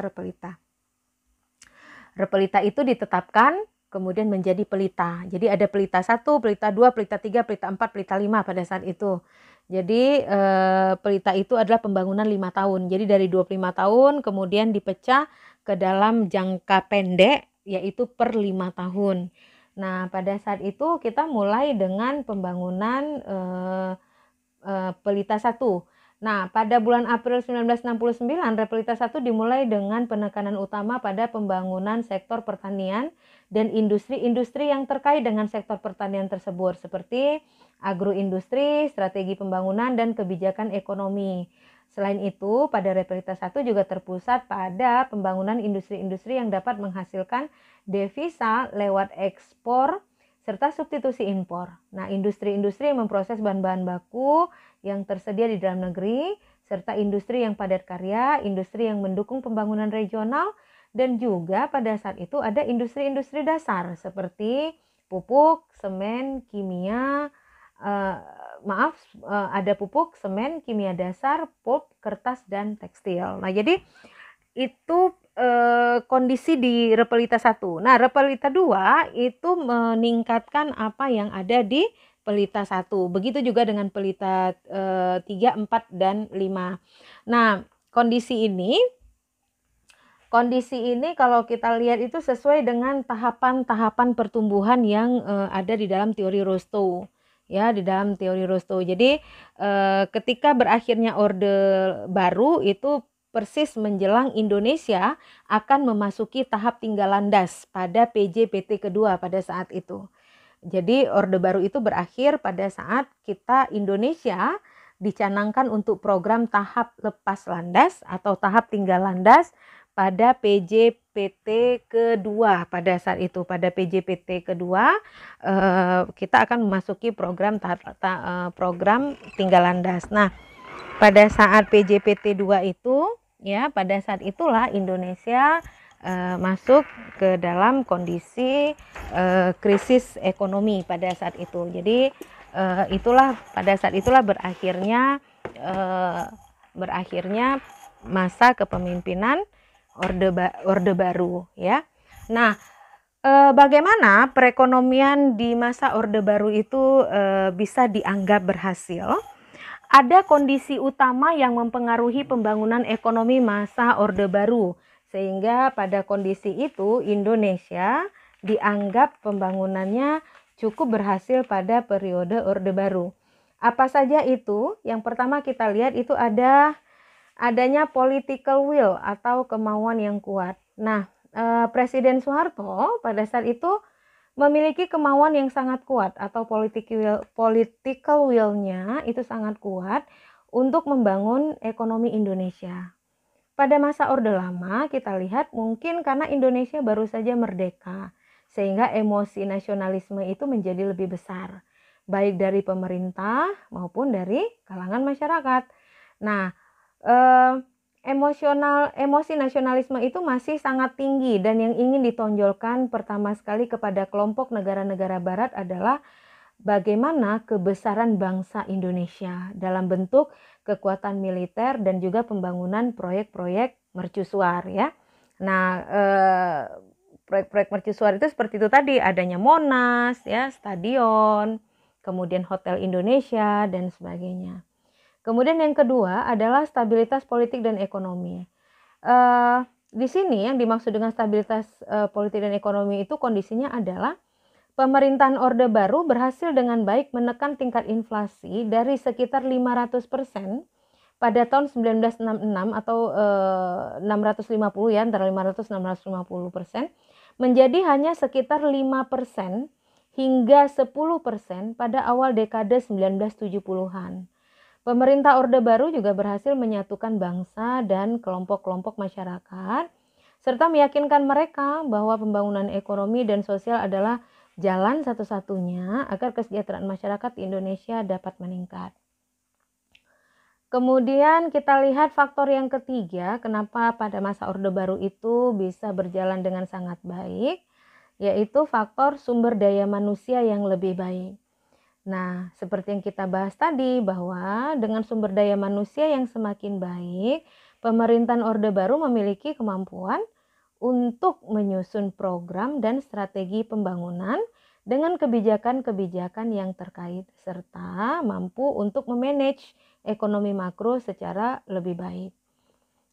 Speaker 1: Repelita itu ditetapkan kemudian menjadi pelita. Jadi ada pelita 1, pelita 2, pelita 3, pelita 4, pelita 5 pada saat itu. Jadi pelita itu adalah pembangunan 5 tahun. Jadi dari 25 tahun kemudian dipecah ke dalam jangka pendek yaitu per 5 tahun. Nah, pada saat itu kita mulai dengan pembangunan pelita 1. Nah, pada bulan April 1969, Repelita 1 dimulai dengan penekanan utama pada pembangunan sektor pertanian dan industri-industri yang terkait dengan sektor pertanian tersebut, seperti agroindustri, strategi pembangunan, dan kebijakan ekonomi. Selain itu, pada Repelita 1 juga terpusat pada pembangunan industri-industri yang dapat menghasilkan devisa lewat ekspor serta substitusi impor. Nah, industri-industri yang memproses bahan-bahan baku yang tersedia di dalam negeri, serta industri yang padat karya, industri yang mendukung pembangunan regional, dan juga pada saat itu ada industri-industri dasar seperti pupuk, semen, kimia, ada pupuk, semen, kimia dasar, pulp, kertas, dan tekstil. Nah, jadi itu kondisi di Repelita 1. Nah, Repelita 2 itu meningkatkan apa yang ada di pelita 1. Begitu juga dengan pelita 3, 4, dan 5. Nah, kondisi ini kalau kita lihat itu sesuai dengan tahapan-tahapan pertumbuhan yang ada di dalam teori Rostow. Ya, di dalam teori Rostow. Jadi ketika berakhirnya Orde Baru itu persis menjelang Indonesia akan memasuki tahap tinggal landas pada PJPT kedua pada saat itu. Jadi Orde Baru itu berakhir pada saat kita Indonesia dicanangkan untuk program tahap lepas landas atau tahap tinggal landas pada PJPT kedua pada saat itu. Pada PJPT kedua kita akan memasuki program program tinggal landas. Nah, pada saat PJPT 2 itu ya, pada saat itulah Indonesia masuk ke dalam kondisi krisis ekonomi pada saat itu. Jadi pada saat itulah berakhirnya masa kepemimpinan Orde Baru ya. Nah, bagaimana perekonomian di masa Orde Baru itu bisa dianggap berhasil? Ada kondisi utama yang mempengaruhi pembangunan ekonomi masa Orde Baru, sehingga pada kondisi itu Indonesia dianggap pembangunannya cukup berhasil pada periode Orde Baru. Apa saja itu? Yang pertama kita lihat itu adanya political will atau kemauan yang kuat. Nah, Presiden Soeharto pada saat itu memiliki kemauan yang sangat kuat atau political will-nya itu sangat kuat untuk membangun ekonomi Indonesia. Pada masa Orde Lama kita lihat mungkin karena Indonesia baru saja merdeka, sehingga emosi nasionalisme itu menjadi lebih besar, baik dari pemerintah maupun dari kalangan masyarakat. Nah, emosi nasionalisme itu masih sangat tinggi, dan yang ingin ditonjolkan pertama sekali kepada kelompok negara-negara barat adalah bagaimana kebesaran bangsa Indonesia dalam bentuk kekuatan militer dan juga pembangunan proyek-proyek mercusuar ya. Nah, proyek-proyek mercusuar itu seperti itu tadi, adanya Monas ya, stadion, kemudian Hotel Indonesia dan sebagainya. Kemudian yang kedua adalah stabilitas politik dan ekonomi. Di sini yang dimaksud dengan stabilitas politik dan ekonomi itu kondisinya adalah pemerintahan Orde Baru berhasil dengan baik menekan tingkat inflasi dari sekitar 500% pada tahun 1966 atau 650 ya, antara 500-650% menjadi hanya sekitar 5% hingga 10% pada awal dekade 1970-an. Pemerintah Orde Baru juga berhasil menyatukan bangsa dan kelompok-kelompok masyarakat, serta meyakinkan mereka bahwa pembangunan ekonomi dan sosial adalah jalan satu-satunya agar kesejahteraan masyarakat di Indonesia dapat meningkat. Kemudian kita lihat faktor yang ketiga, kenapa pada masa Orde Baru itu bisa berjalan dengan sangat baik, yaitu faktor sumber daya manusia yang lebih baik. Nah, seperti yang kita bahas tadi, bahwa dengan sumber daya manusia yang semakin baik, pemerintahan Orde Baru memiliki kemampuan untuk menyusun program dan strategi pembangunan dengan kebijakan-kebijakan yang terkait, serta mampu untuk memanage ekonomi makro secara lebih baik.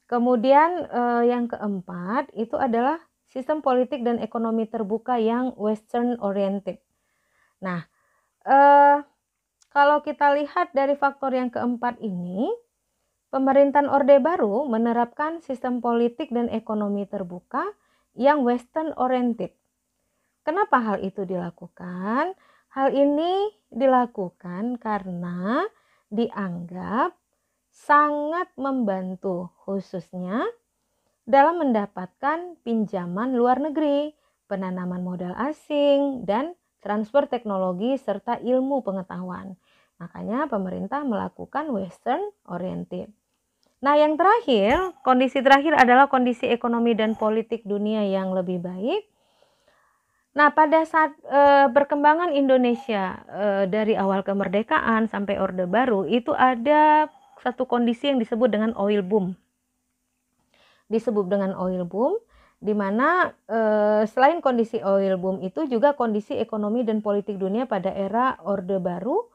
Speaker 1: Kemudian yang keempat itu adalah sistem politik dan ekonomi terbuka yang western oriented. Nah, kalau kita lihat dari faktor yang keempat ini, pemerintahan Orde Baru menerapkan sistem politik dan ekonomi terbuka yang western oriented. Kenapa hal itu dilakukan? Hal ini dilakukan karena dianggap sangat membantu khususnya dalam mendapatkan pinjaman luar negeri, penanaman modal asing, dan transfer teknologi serta ilmu pengetahuan. Makanya pemerintah melakukan western oriented. Nah, yang terakhir, kondisi terakhir adalah kondisi ekonomi dan politik dunia yang lebih baik. Nah, pada saat perkembangan Indonesia dari awal kemerdekaan sampai Orde Baru itu ada satu kondisi yang disebut dengan oil boom. Disebut dengan oil boom, di mana selain kondisi oil boom itu juga kondisi ekonomi dan politik dunia pada era Orde Baru,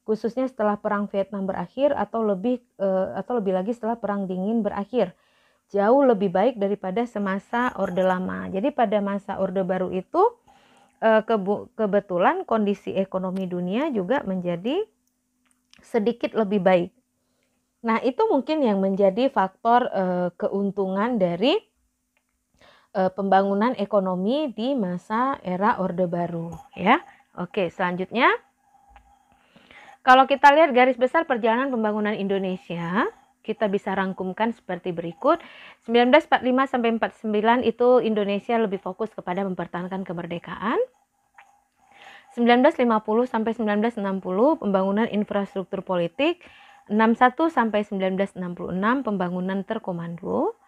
Speaker 1: khususnya setelah Perang Vietnam berakhir atau lebih lagi setelah Perang Dingin berakhir, jauh lebih baik daripada semasa Orde Lama. Jadi pada masa Orde Baru itu kebetulan kondisi ekonomi dunia juga menjadi sedikit lebih baik. Nah, itu mungkin yang menjadi faktor keuntungan dari pembangunan ekonomi di masa era Orde Baru ya. Oke, selanjutnya kalau kita lihat garis besar perjalanan pembangunan Indonesia, kita bisa rangkumkan seperti berikut. 1945 sampai 49 itu Indonesia lebih fokus kepada mempertahankan kemerdekaan. 1950 sampai 1960 pembangunan infrastruktur politik. 61 sampai 1966 pembangunan terkomando.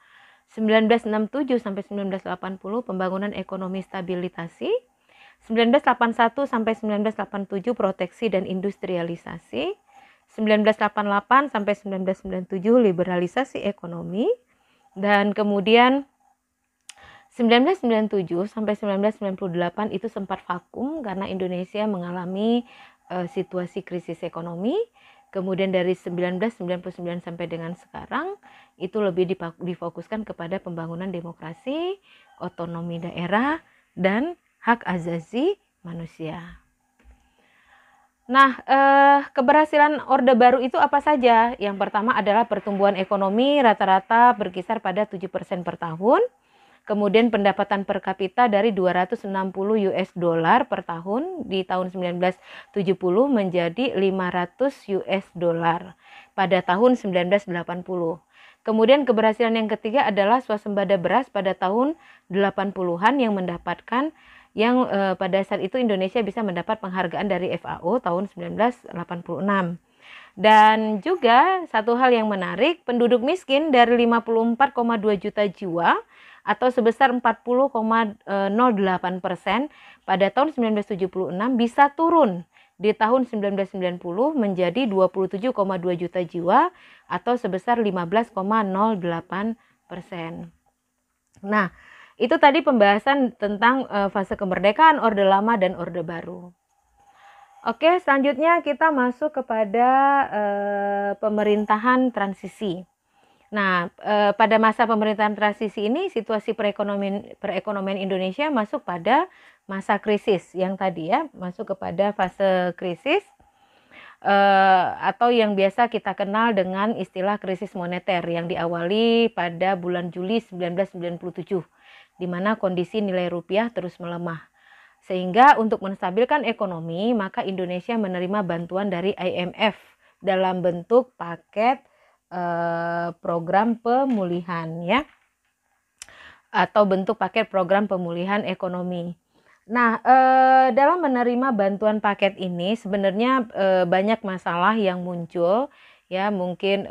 Speaker 1: 1967 sampai 1980 pembangunan ekonomi stabilisasi. 1981 sampai 1987 proteksi dan industrialisasi. 1988 sampai 1997 liberalisasi ekonomi, dan kemudian 1997 sampai 1998 itu sempat vakum karena Indonesia mengalami situasi krisis ekonomi. Kemudian dari 1999 sampai dengan sekarang itu lebih difokuskan kepada pembangunan demokrasi, otonomi daerah, dan hak asasi manusia. Nah, keberhasilan Orde Baru itu apa saja? Yang pertama adalah pertumbuhan ekonomi rata-rata berkisar pada 7% per tahun. Kemudian pendapatan per kapita dari 260 US dollar per tahun di tahun 1970 menjadi 500 US dollar pada tahun 1980. Kemudian keberhasilan yang ketiga adalah swasembada beras pada tahun 80-an yang mendapatkan pada saat itu Indonesia bisa mendapat penghargaan dari FAO tahun 1986. Dan juga satu hal yang menarik, penduduk miskin dari 54,2 juta jiwa atau sebesar 40,08% pada tahun 1976 bisa turun di tahun 1990 menjadi 27,2 juta jiwa atau sebesar 15,08%. Nah, itu tadi pembahasan tentang fase kemerdekaan, Orde Lama dan Orde Baru. Oke, selanjutnya kita masuk kepada pemerintahan transisi. Nah, pada masa pemerintahan transisi ini situasi perekonomian Indonesia masuk pada masa krisis yang tadi ya, masuk kepada fase krisis atau yang biasa kita kenal dengan istilah krisis moneter yang diawali pada bulan Juli 1997, di mana kondisi nilai rupiah terus melemah. Sehingga untuk menstabilkan ekonomi, maka Indonesia menerima bantuan dari IMF dalam bentuk paket program pemulihan ya, atau bentuk paket program pemulihan ekonomi. Nah, dalam menerima bantuan paket ini sebenarnya banyak masalah yang muncul. Ya, mungkin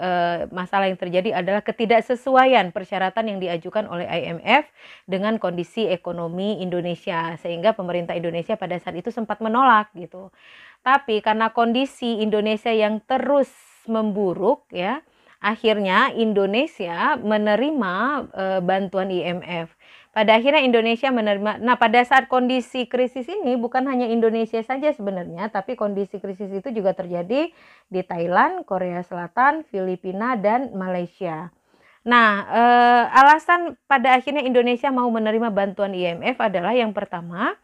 Speaker 1: masalah yang terjadi adalah ketidaksesuaian persyaratan yang diajukan oleh IMF dengan kondisi ekonomi Indonesia, sehingga pemerintah Indonesia pada saat itu sempat menolak gitu. Tapi karena kondisi Indonesia yang terus memburuk ya, akhirnya Indonesia menerima bantuan IMF. Pada akhirnya Indonesia menerima. Nah, pada saat kondisi krisis ini bukan hanya Indonesia saja sebenarnya, tapi kondisi krisis itu juga terjadi di Thailand, Korea Selatan, Filipina, dan Malaysia. Nah, alasan pada akhirnya Indonesia mau menerima bantuan IMF adalah yang pertama,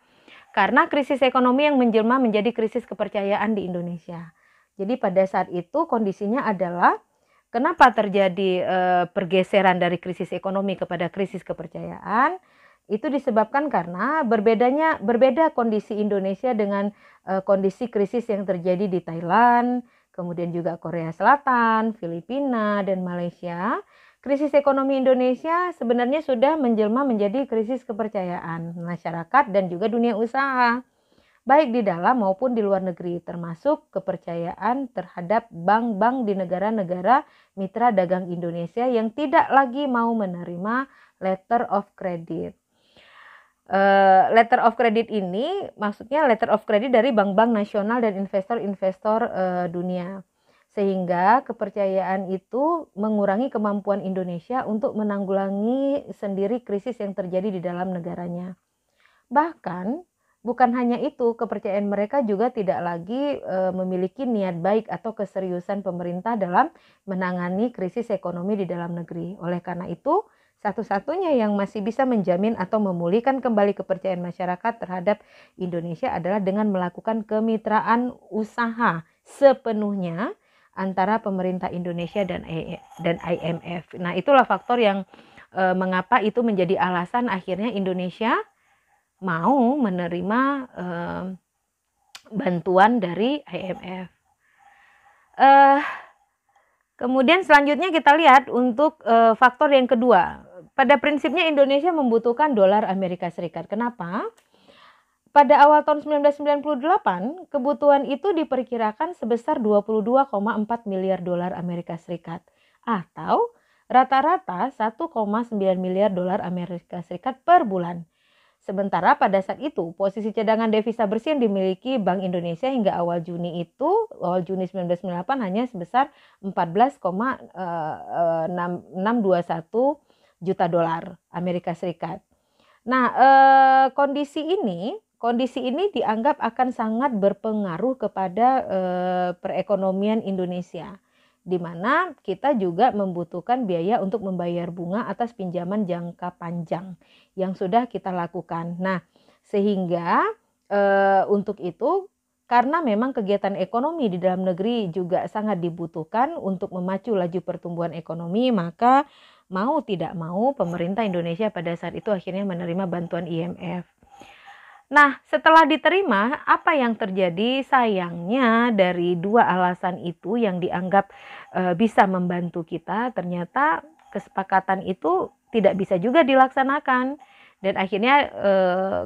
Speaker 1: karena krisis ekonomi yang menjelma menjadi krisis kepercayaan di Indonesia. Jadi pada saat itu kondisinya adalah kenapa terjadi pergeseran dari krisis ekonomi kepada krisis kepercayaan? Itu disebabkan karena berbeda kondisi Indonesia dengan kondisi krisis yang terjadi di Thailand, kemudian juga Korea Selatan, Filipina, dan Malaysia. Krisis ekonomi Indonesia sebenarnya sudah menjelma menjadi krisis kepercayaan masyarakat dan juga dunia usaha, baik di dalam maupun di luar negeri, termasuk kepercayaan terhadap bank-bank di negara-negara mitra dagang Indonesia yang tidak lagi mau menerima letter of credit. Letter of credit ini maksudnya letter of credit dari bank-bank nasional dan investor-investor dunia. Sehingga kepercayaan itu mengurangi kemampuan Indonesia untuk menanggulangi sendiri krisis yang terjadi di dalam negaranya. Bahkan bukan hanya itu, kepercayaan mereka juga tidak lagi memiliki niat baik atau keseriusan pemerintah dalam menangani krisis ekonomi di dalam negeri. Oleh karena itu, satu-satunya yang masih bisa menjamin atau memulihkan kembali kepercayaan masyarakat terhadap Indonesia adalah dengan melakukan kemitraan usaha sepenuhnya antara pemerintah Indonesia dan IMF. Nah, itulah faktor yang mengapa itu menjadi alasan akhirnya Indonesia mau menerima bantuan dari IMF. Kemudian selanjutnya kita lihat untuk faktor yang kedua. Pada prinsipnya Indonesia membutuhkan dolar Amerika Serikat. Kenapa? Pada awal tahun 1998, kebutuhan itu diperkirakan sebesar 22,4 miliar dolar Amerika Serikat atau rata-rata 1,9 miliar dolar Amerika Serikat per bulan. Sementara pada saat itu posisi cadangan devisa bersih yang dimiliki Bank Indonesia hingga awal Juni 1998 hanya sebesar 14,621 juta dolar Amerika Serikat. Nah, kondisi ini dianggap akan sangat berpengaruh kepada perekonomian Indonesia, di mana kita juga membutuhkan biaya untuk membayar bunga atas pinjaman jangka panjang yang sudah kita lakukan. Nah, sehingga untuk itu, karena memang kegiatan ekonomi di dalam negeri juga sangat dibutuhkan untuk memacu laju pertumbuhan ekonomi, maka mau tidak mau pemerintah Indonesia pada saat itu akhirnya menerima bantuan IMF. Nah, setelah diterima, apa yang terjadi? Sayangnya dari dua alasan itu yang dianggap bisa membantu kita, ternyata kesepakatan itu tidak bisa juga dilaksanakan. Dan akhirnya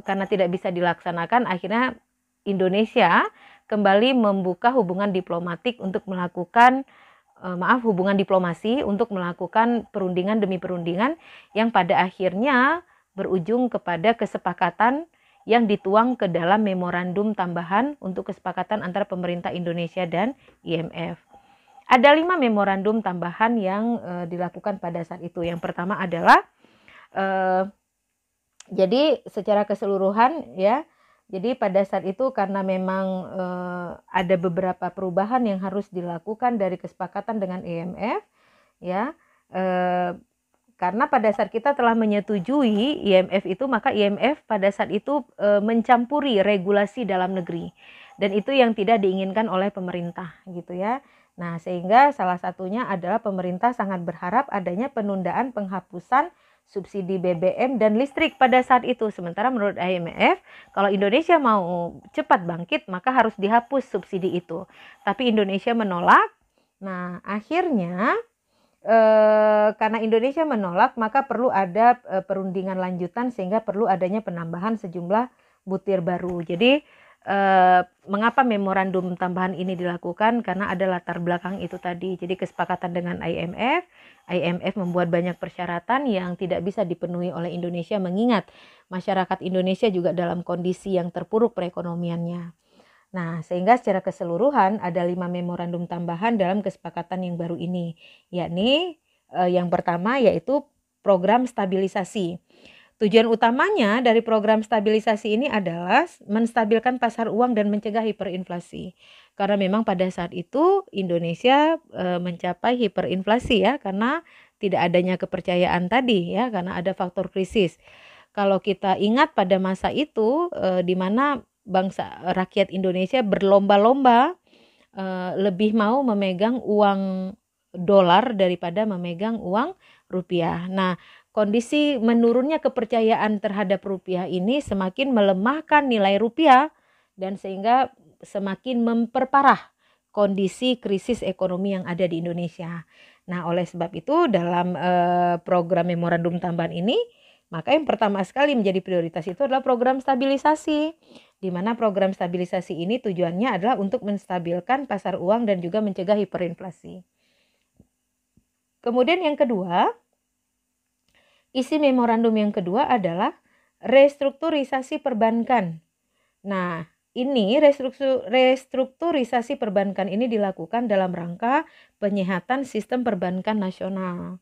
Speaker 1: karena tidak bisa dilaksanakan, akhirnya Indonesia kembali membuka hubungan diplomatik untuk melakukan hubungan diplomasi untuk melakukan perundingan demi perundingan yang pada akhirnya berujung kepada kesepakatan yang dituang ke dalam memorandum tambahan untuk kesepakatan antara pemerintah Indonesia dan IMF. Ada 5 memorandum tambahan yang dilakukan pada saat itu. Yang pertama adalah jadi secara keseluruhan ya, jadi pada saat itu karena memang ada beberapa perubahan yang harus dilakukan dari kesepakatan dengan IMF ya, karena pada saat kita telah menyetujui IMF itu, maka IMF pada saat itu mencampuri regulasi dalam negeri. Dan itu yang tidak diinginkan oleh pemerintah gitu ya. Nah, sehingga salah satunya adalah pemerintah sangat berharap adanya penundaan penghapusan subsidi BBM dan listrik pada saat itu. Sementara menurut IMF, kalau Indonesia mau cepat bangkit, maka harus dihapus subsidi itu. Tapi Indonesia menolak. Nah, akhirnya karena Indonesia menolak, maka perlu ada perundingan lanjutan sehingga perlu adanya penambahan sejumlah butir baru. Jadi mengapa memorandum tambahan ini dilakukan? Karena ada latar belakang itu tadi. Jadi kesepakatan dengan IMF, IMF membuat banyak persyaratan yang tidak bisa dipenuhi oleh Indonesia, mengingat masyarakat Indonesia juga dalam kondisi yang terpuruk perekonomiannya. Nah, sehingga secara keseluruhan ada 5 memorandum tambahan dalam kesepakatan yang baru ini, yakni yang pertama yaitu program stabilisasi. Tujuan utamanya dari program stabilisasi ini adalah menstabilkan pasar uang dan mencegah hiperinflasi. Karena memang pada saat itu Indonesia mencapai hiperinflasi ya, karena tidak adanya kepercayaan tadi ya, karena ada faktor krisis. Kalau kita ingat pada masa itu di mana bangsa rakyat Indonesia berlomba-lomba lebih mau memegang uang dolar daripada memegang uang rupiah. Nah, kondisi menurunnya kepercayaan terhadap rupiah ini semakin melemahkan nilai rupiah dan sehingga semakin memperparah kondisi krisis ekonomi yang ada di Indonesia. Nah, oleh sebab itu dalam program memorandum tambahan ini, maka yang pertama sekali menjadi prioritas itu adalah program stabilisasi, di mana program stabilisasi ini tujuannya adalah untuk menstabilkan pasar uang dan juga mencegah hiperinflasi. Kemudian yang kedua, isi memorandum yang kedua adalah restrukturisasi perbankan. Nah, ini restrukturisasi perbankan ini dilakukan dalam rangka penyehatan sistem perbankan nasional.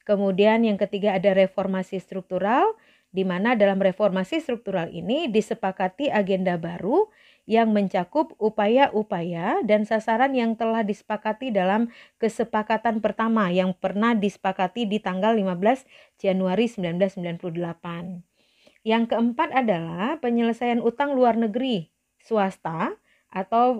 Speaker 1: Kemudian yang ketiga ada reformasi struktural, di mana dalam reformasi struktural ini disepakati agenda baru yang mencakup upaya-upaya dan sasaran yang telah disepakati dalam kesepakatan pertama yang pernah disepakati di tanggal 15 Januari 1998. Yang keempat adalah penyelesaian utang luar negeri swasta atau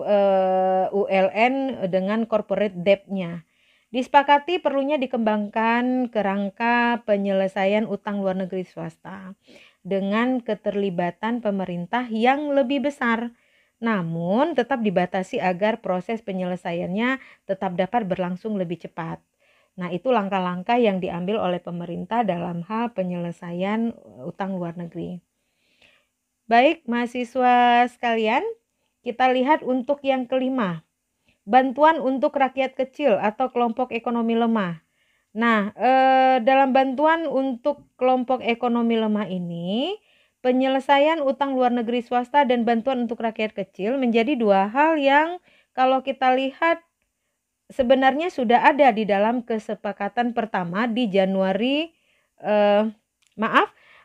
Speaker 1: ULN dengan corporate debt-nya. Disepakati perlunya dikembangkan kerangka penyelesaian utang luar negeri swasta dengan keterlibatan pemerintah yang lebih besar, namun tetap dibatasi agar proses penyelesaiannya tetap dapat berlangsung lebih cepat. Nah, itu langkah-langkah yang diambil oleh pemerintah dalam hal penyelesaian utang luar negeri. Baik, mahasiswa sekalian, kita lihat untuk yang kelima. Bantuan untuk rakyat kecil atau kelompok ekonomi lemah. Nah, dalam bantuan untuk kelompok ekonomi lemah ini, penyelesaian utang luar negeri swasta dan bantuan untuk rakyat kecil menjadi dua hal yang kalau kita lihat sebenarnya sudah ada di dalam kesepakatan pertama di Januari,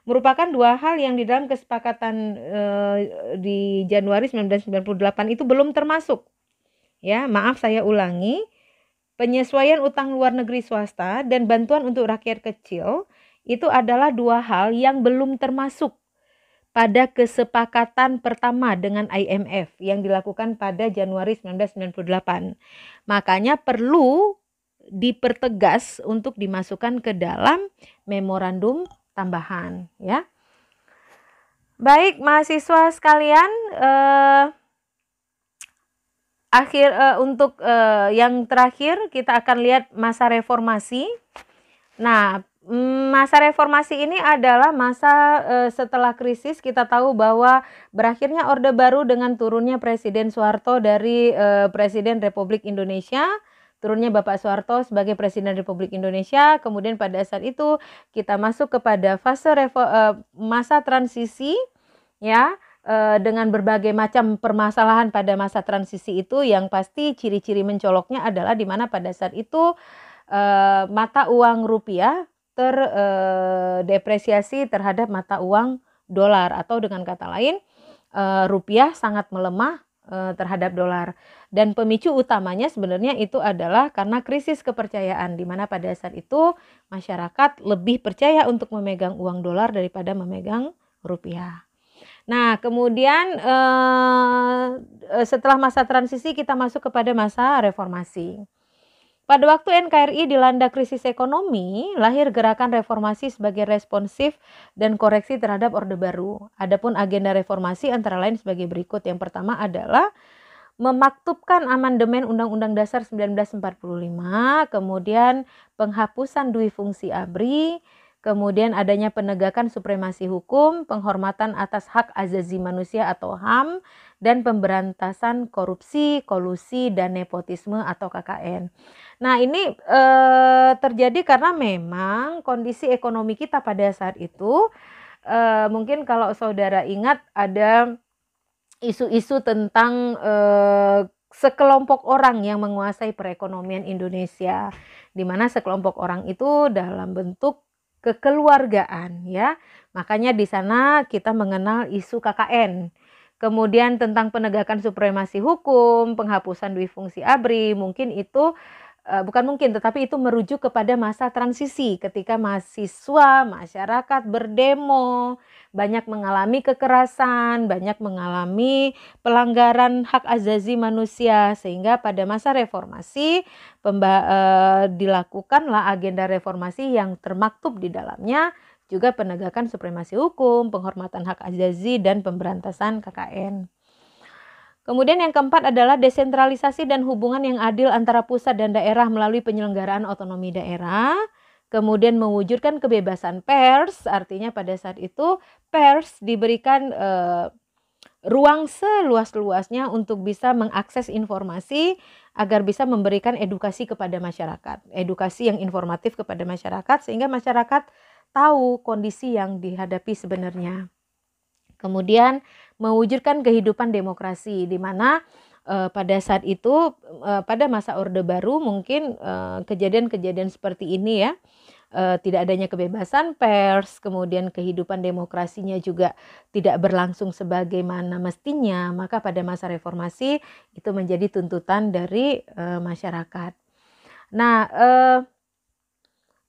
Speaker 1: merupakan dua hal yang di dalam kesepakatan di Januari 1998 itu belum termasuk. Ya, maaf saya ulangi, penyesuaian utang luar negeri swasta dan bantuan untuk rakyat kecil itu adalah dua hal yang belum termasuk pada kesepakatan pertama dengan IMF yang dilakukan pada Januari 1998. Makanya perlu dipertegas untuk dimasukkan ke dalam memorandum tambahan ya. Baik mahasiswa sekalian, untuk yang terakhir kita akan lihat masa reformasi. Nah, masa reformasi ini adalah masa setelah krisis. Kita tahu bahwa berakhirnya Orde Baru dengan turunnya Presiden Soeharto dari Presiden Republik Indonesia, turunnya Bapak Soeharto sebagai Presiden Republik Indonesia. Kemudian pada saat itu kita masuk kepada fase masa transisi ya. Dengan berbagai macam permasalahan pada masa transisi itu, yang pasti ciri-ciri mencoloknya adalah di mana pada saat itu mata uang rupiah terdepresiasi terhadap mata uang dolar, atau dengan kata lain rupiah sangat melemah terhadap dolar. Dan pemicu utamanya sebenarnya itu adalah karena krisis kepercayaan, di mana pada saat itu masyarakat lebih percaya untuk memegang uang dolar daripada memegang rupiah. Nah, kemudian setelah masa transisi kita masuk kepada masa reformasi. Pada waktu NKRI dilanda krisis ekonomi, lahir gerakan reformasi sebagai responsif dan koreksi terhadap Orde Baru. Adapun agenda reformasi antara lain sebagai berikut. Yang pertama adalah memaktubkan amandemen Undang-Undang Dasar 1945, kemudian penghapusan dui fungsi ABRI, kemudian adanya penegakan supremasi hukum, penghormatan atas hak asasi manusia atau HAM, dan pemberantasan korupsi, kolusi, dan nepotisme atau KKN. Nah, ini terjadi karena memang kondisi ekonomi kita pada saat itu, mungkin kalau saudara ingat ada isu-isu tentang sekelompok orang yang menguasai perekonomian Indonesia, di mana sekelompok orang itu dalam bentuk kekeluargaan ya. Makanya di sana kita mengenal isu KKN. Kemudian tentang penegakan supremasi hukum, penghapusan dui fungsi ABRI, mungkin itu bukan mungkin tetapi itu merujuk kepada masa transisi ketika mahasiswa, masyarakat berdemo, banyak mengalami kekerasan, banyak mengalami pelanggaran hak asasi manusia, sehingga pada masa reformasi dilakukanlah agenda reformasi yang termaktub di dalamnya juga penegakan supremasi hukum, penghormatan hak asasi, dan pemberantasan KKN. Kemudian yang keempat adalah desentralisasi dan hubungan yang adil antara pusat dan daerah melalui penyelenggaraan otonomi daerah. Kemudian mewujudkan kebebasan pers, artinya pada saat itu pers diberikan ruang seluas-luasnya untuk bisa mengakses informasi agar bisa memberikan edukasi kepada masyarakat. Edukasi yang informatif kepada masyarakat sehingga masyarakat tahu kondisi yang dihadapi sebenarnya. Kemudian mewujudkan kehidupan demokrasi di mana pada saat itu pada masa Orde Baru mungkin kejadian-kejadian seperti ini ya, tidak adanya kebebasan pers, kemudian kehidupan demokrasinya juga tidak berlangsung sebagaimana mestinya, maka pada masa reformasi itu menjadi tuntutan dari masyarakat. Nah,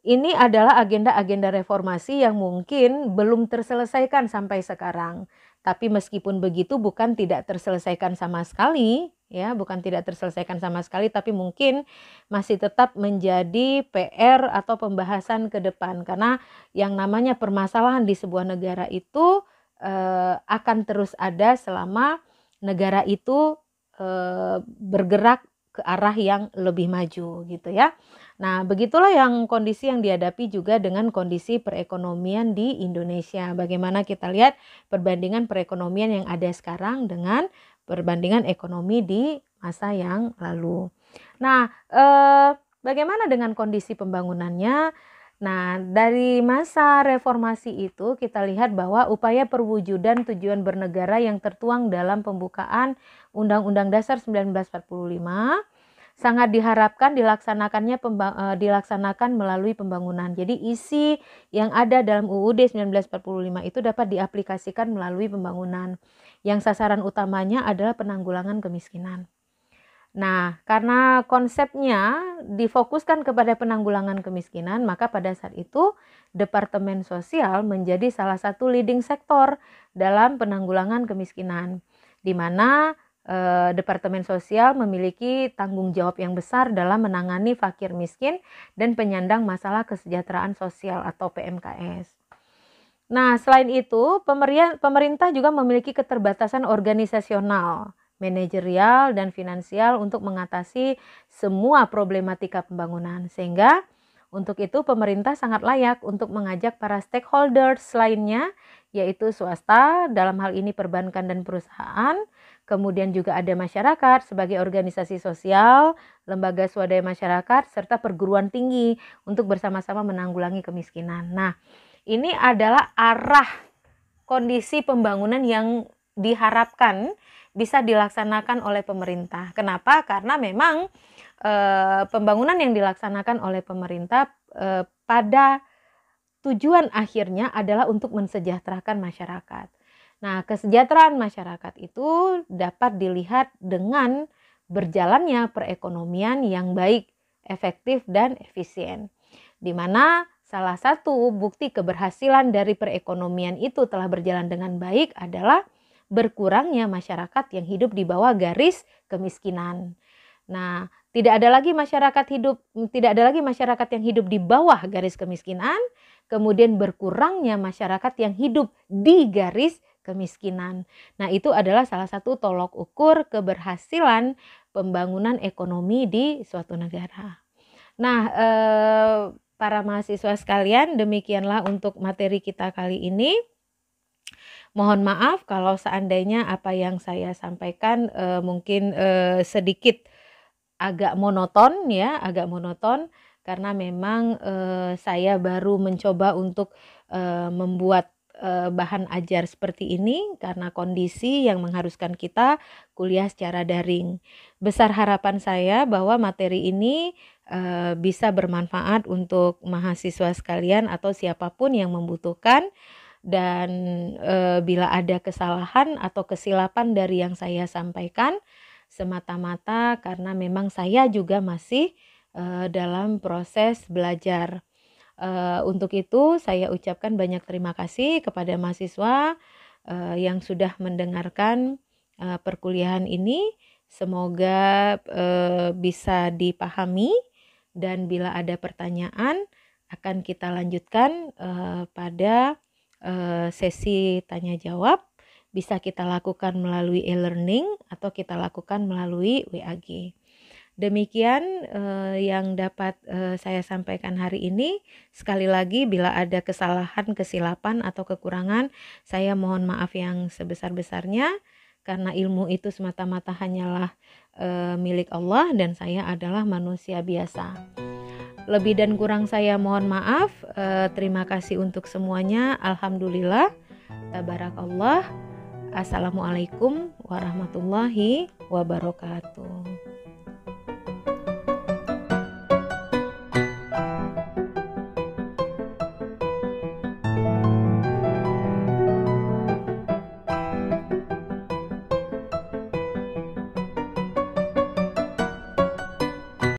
Speaker 1: ini adalah agenda-agenda reformasi yang mungkin belum terselesaikan sampai sekarang. Tapi meskipun begitu bukan tidak terselesaikan sama sekali, ya, bukan tidak terselesaikan sama sekali, tapi mungkin masih tetap menjadi PR atau pembahasan ke depan. Karena yang namanya permasalahan di sebuah negara itu akan terus ada selama negara itu bergerak ke arah yang lebih maju gitu ya. Nah, begitulah yang kondisi yang dihadapi juga dengan kondisi perekonomian di Indonesia. Bagaimana kita lihat perbandingan perekonomian yang ada sekarang dengan perbandingan ekonomi di masa yang lalu. Nah, bagaimana dengan kondisi pembangunannya? Nah, dari masa reformasi itu kita lihat bahwa upaya perwujudan tujuan bernegara yang tertuang dalam pembukaan Undang-Undang Dasar 1945 sangat diharapkan dilaksanakan melalui pembangunan. Jadi isi yang ada dalam UUD 1945 itu dapat diaplikasikan melalui pembangunan. Yang sasaran utamanya adalah penanggulangan kemiskinan. Nah, karena konsepnya difokuskan kepada penanggulangan kemiskinan, maka pada saat itu Departemen Sosial menjadi salah satu leading sektor dalam penanggulangan kemiskinan, di mana Departemen Sosial memiliki tanggung jawab yang besar dalam menangani fakir miskin dan penyandang masalah kesejahteraan sosial atau PMKS. Nah, selain itu, pemerintah juga memiliki keterbatasan organisasional, manajerial, dan finansial untuk mengatasi semua problematika pembangunan. Sehingga untuk itu pemerintah sangat layak untuk mengajak para stakeholders lainnya, yaitu swasta, dalam hal ini perbankan dan perusahaan, kemudian juga ada masyarakat sebagai organisasi sosial, lembaga swadaya masyarakat, serta perguruan tinggi untuk bersama-sama menanggulangi kemiskinan. Nah, ini adalah arah kondisi pembangunan yang diharapkan bisa dilaksanakan oleh pemerintah. Kenapa? Karena memang pembangunan yang dilaksanakan oleh pemerintah pada tujuan akhirnya adalah untuk mensejahterakan masyarakat. Nah, kesejahteraan masyarakat itu dapat dilihat dengan berjalannya perekonomian yang baik, efektif, dan efisien. Di mana salah satu bukti keberhasilan dari perekonomian itu telah berjalan dengan baik adalah berkurangnya masyarakat yang hidup di bawah garis kemiskinan. Nah, tidak ada lagi masyarakat yang hidup di bawah garis kemiskinan, kemudian berkurangnya masyarakat yang hidup di garis kemiskinan. Nah, itu adalah salah satu tolok ukur keberhasilan pembangunan ekonomi di suatu negara. Nah, para mahasiswa sekalian, demikianlah untuk materi kita kali ini. Mohon maaf kalau seandainya apa yang saya sampaikan mungkin sedikit agak monoton ya, karena memang saya baru mencoba untuk membuat bahan ajar seperti ini karena kondisi yang mengharuskan kita kuliah secara daring. Besar harapan saya bahwa materi ini bisa bermanfaat untuk mahasiswa sekalian atau siapapun yang membutuhkan, dan bila ada kesalahan atau kesilapan dari yang saya sampaikan, semata-mata karena memang saya juga masih dalam proses belajar. Untuk itu saya ucapkan banyak terima kasih kepada mahasiswa yang sudah mendengarkan perkuliahan ini. Semoga bisa dipahami, dan bila ada pertanyaan akan kita lanjutkan pada sesi tanya jawab. Bisa kita lakukan melalui e-learning atau kita lakukan melalui WAG. Demikian yang dapat saya sampaikan hari ini. Sekali lagi, bila ada kesalahan, kesilapan, atau kekurangan, saya mohon maaf yang sebesar-besarnya, karena ilmu itu semata-mata hanyalah milik Allah dan saya adalah manusia biasa. Lebih dan kurang saya mohon maaf. Terima kasih untuk semuanya. Alhamdulillah. Tabarakallah. Assalamualaikum warahmatullahi wabarakatuh.